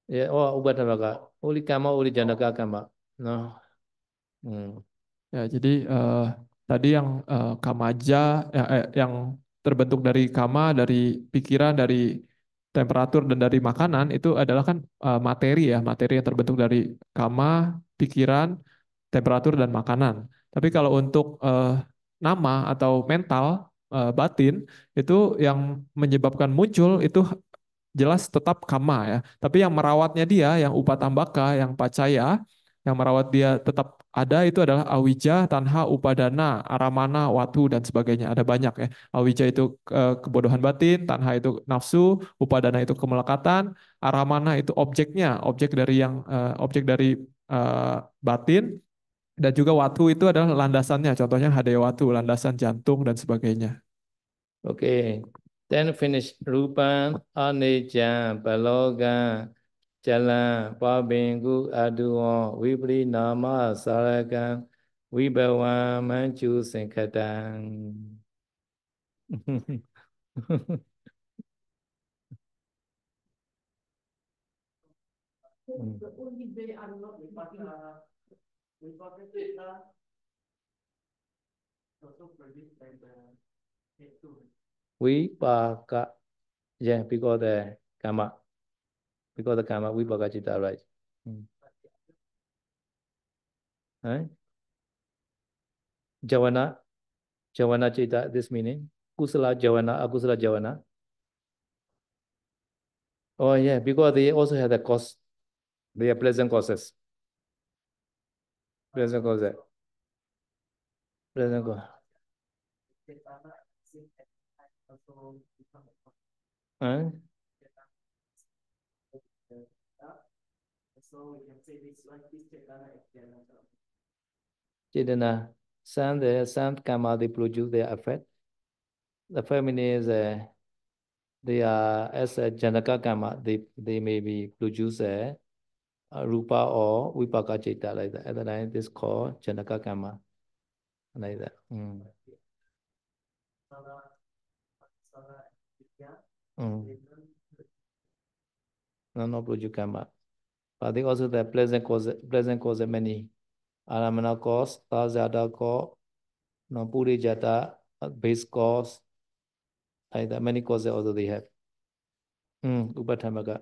Yeah, oh, Upatabaka. Only Kama, only Janaka Kama. No. Ya, jadi tadi yang kamaja yang terbentuk dari kama, dari pikiran, dari temperatur dan dari makanan itu adalah kan materi ya, materi yang terbentuk dari kama, pikiran, temperatur dan makanan. Tapi kalau untuk nama atau mental, batin itu yang menyebabkan muncul itu jelas tetap kama ya. Tapi yang merawatnya dia, yang upatambaka, yang pacaya, yang merawat dia tetap ada itu adalah awija, tanha, upadana, aramana, watu dan sebagainya. Ada banyak ya. Awija itu kebodohan batin, tanha itu nafsu, upadana itu kemelekatan, aramana itu objeknya, objek dari batin, dan juga watu itu adalah landasannya. Contohnya hadaya watu, landasan jantung dan sebagainya. Okay. Then finish. Rupan, Anicca, Baloga, Jalan, Pabingu, Aduo, Vipri, Nama, Sarakan, Vibawa, Manchu, Sinkatang. The only way I'm not Vipaka Chitta also produced by the head too. Vipaka, yeah, because the karma, Vipaka Chitta, right? Javana Chitta, this meaning. Kusala Javana, Akusala Javana. Oh yeah, because they also have the cause. They are pleasant causes. Pleasant causes. Pleasant cause. So we can say this like this Chetana, some karma they produce their effect. The feminine is they are as a Janaka karma, they may be produce a rupa or vipaka citta like that. At the time, this called Janaka karma like that. No produce karma. But they also the pleasant cause many. Aramana cause, Tazada cause, no Puri Jata, base cause, like that. Many causes also they have. Upatamaka.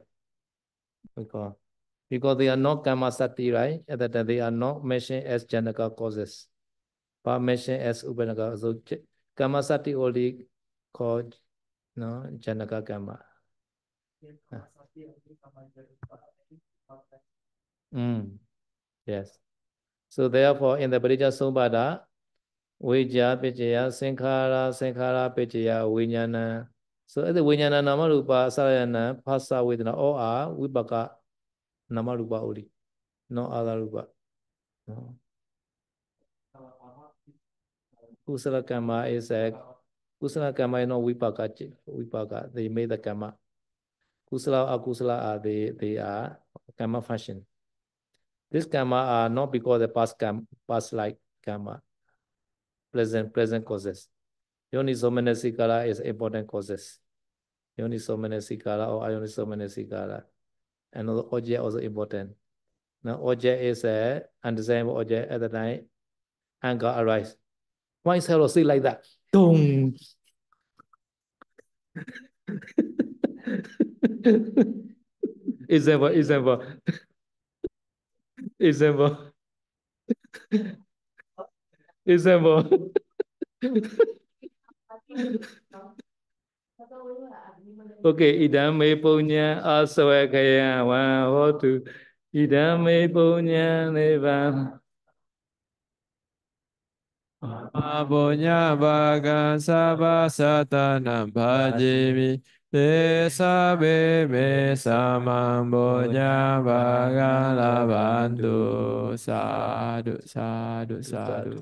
Because they are not karma sati, right? At that time, they are not mentioned as Janaka causes, but mentioned as Upanaka. So karma sati only called Janaka karma. Yes. So therefore, in the Parijja Samuppada, Vijja, Picaya, Sankhara, Picaya, Vijnana. So at the Vijnana Namarupa, Sarayana, Phassa, Vedana, all are Vipaka Namarupa only, no other Rupa. No. Kusala karma is Kusala karma is not Vipaka. They made the karma. Kusala or Akusala are they are karma function. This karma are not because the past like karma. Present causes. Yonisomanesikara is important causes. Yonisomanesikara or Ayonisomanesikara. And object also important. Now object is a undesirable object at the time anger arise. Why is Hero say like that? Dong. Example. Okay, idame punya aswakaya wa hotu. Idame punya neva. Punya bagan sabah satana bhajimi desa bebe samambonya bagan labantu sadu sadu sadu.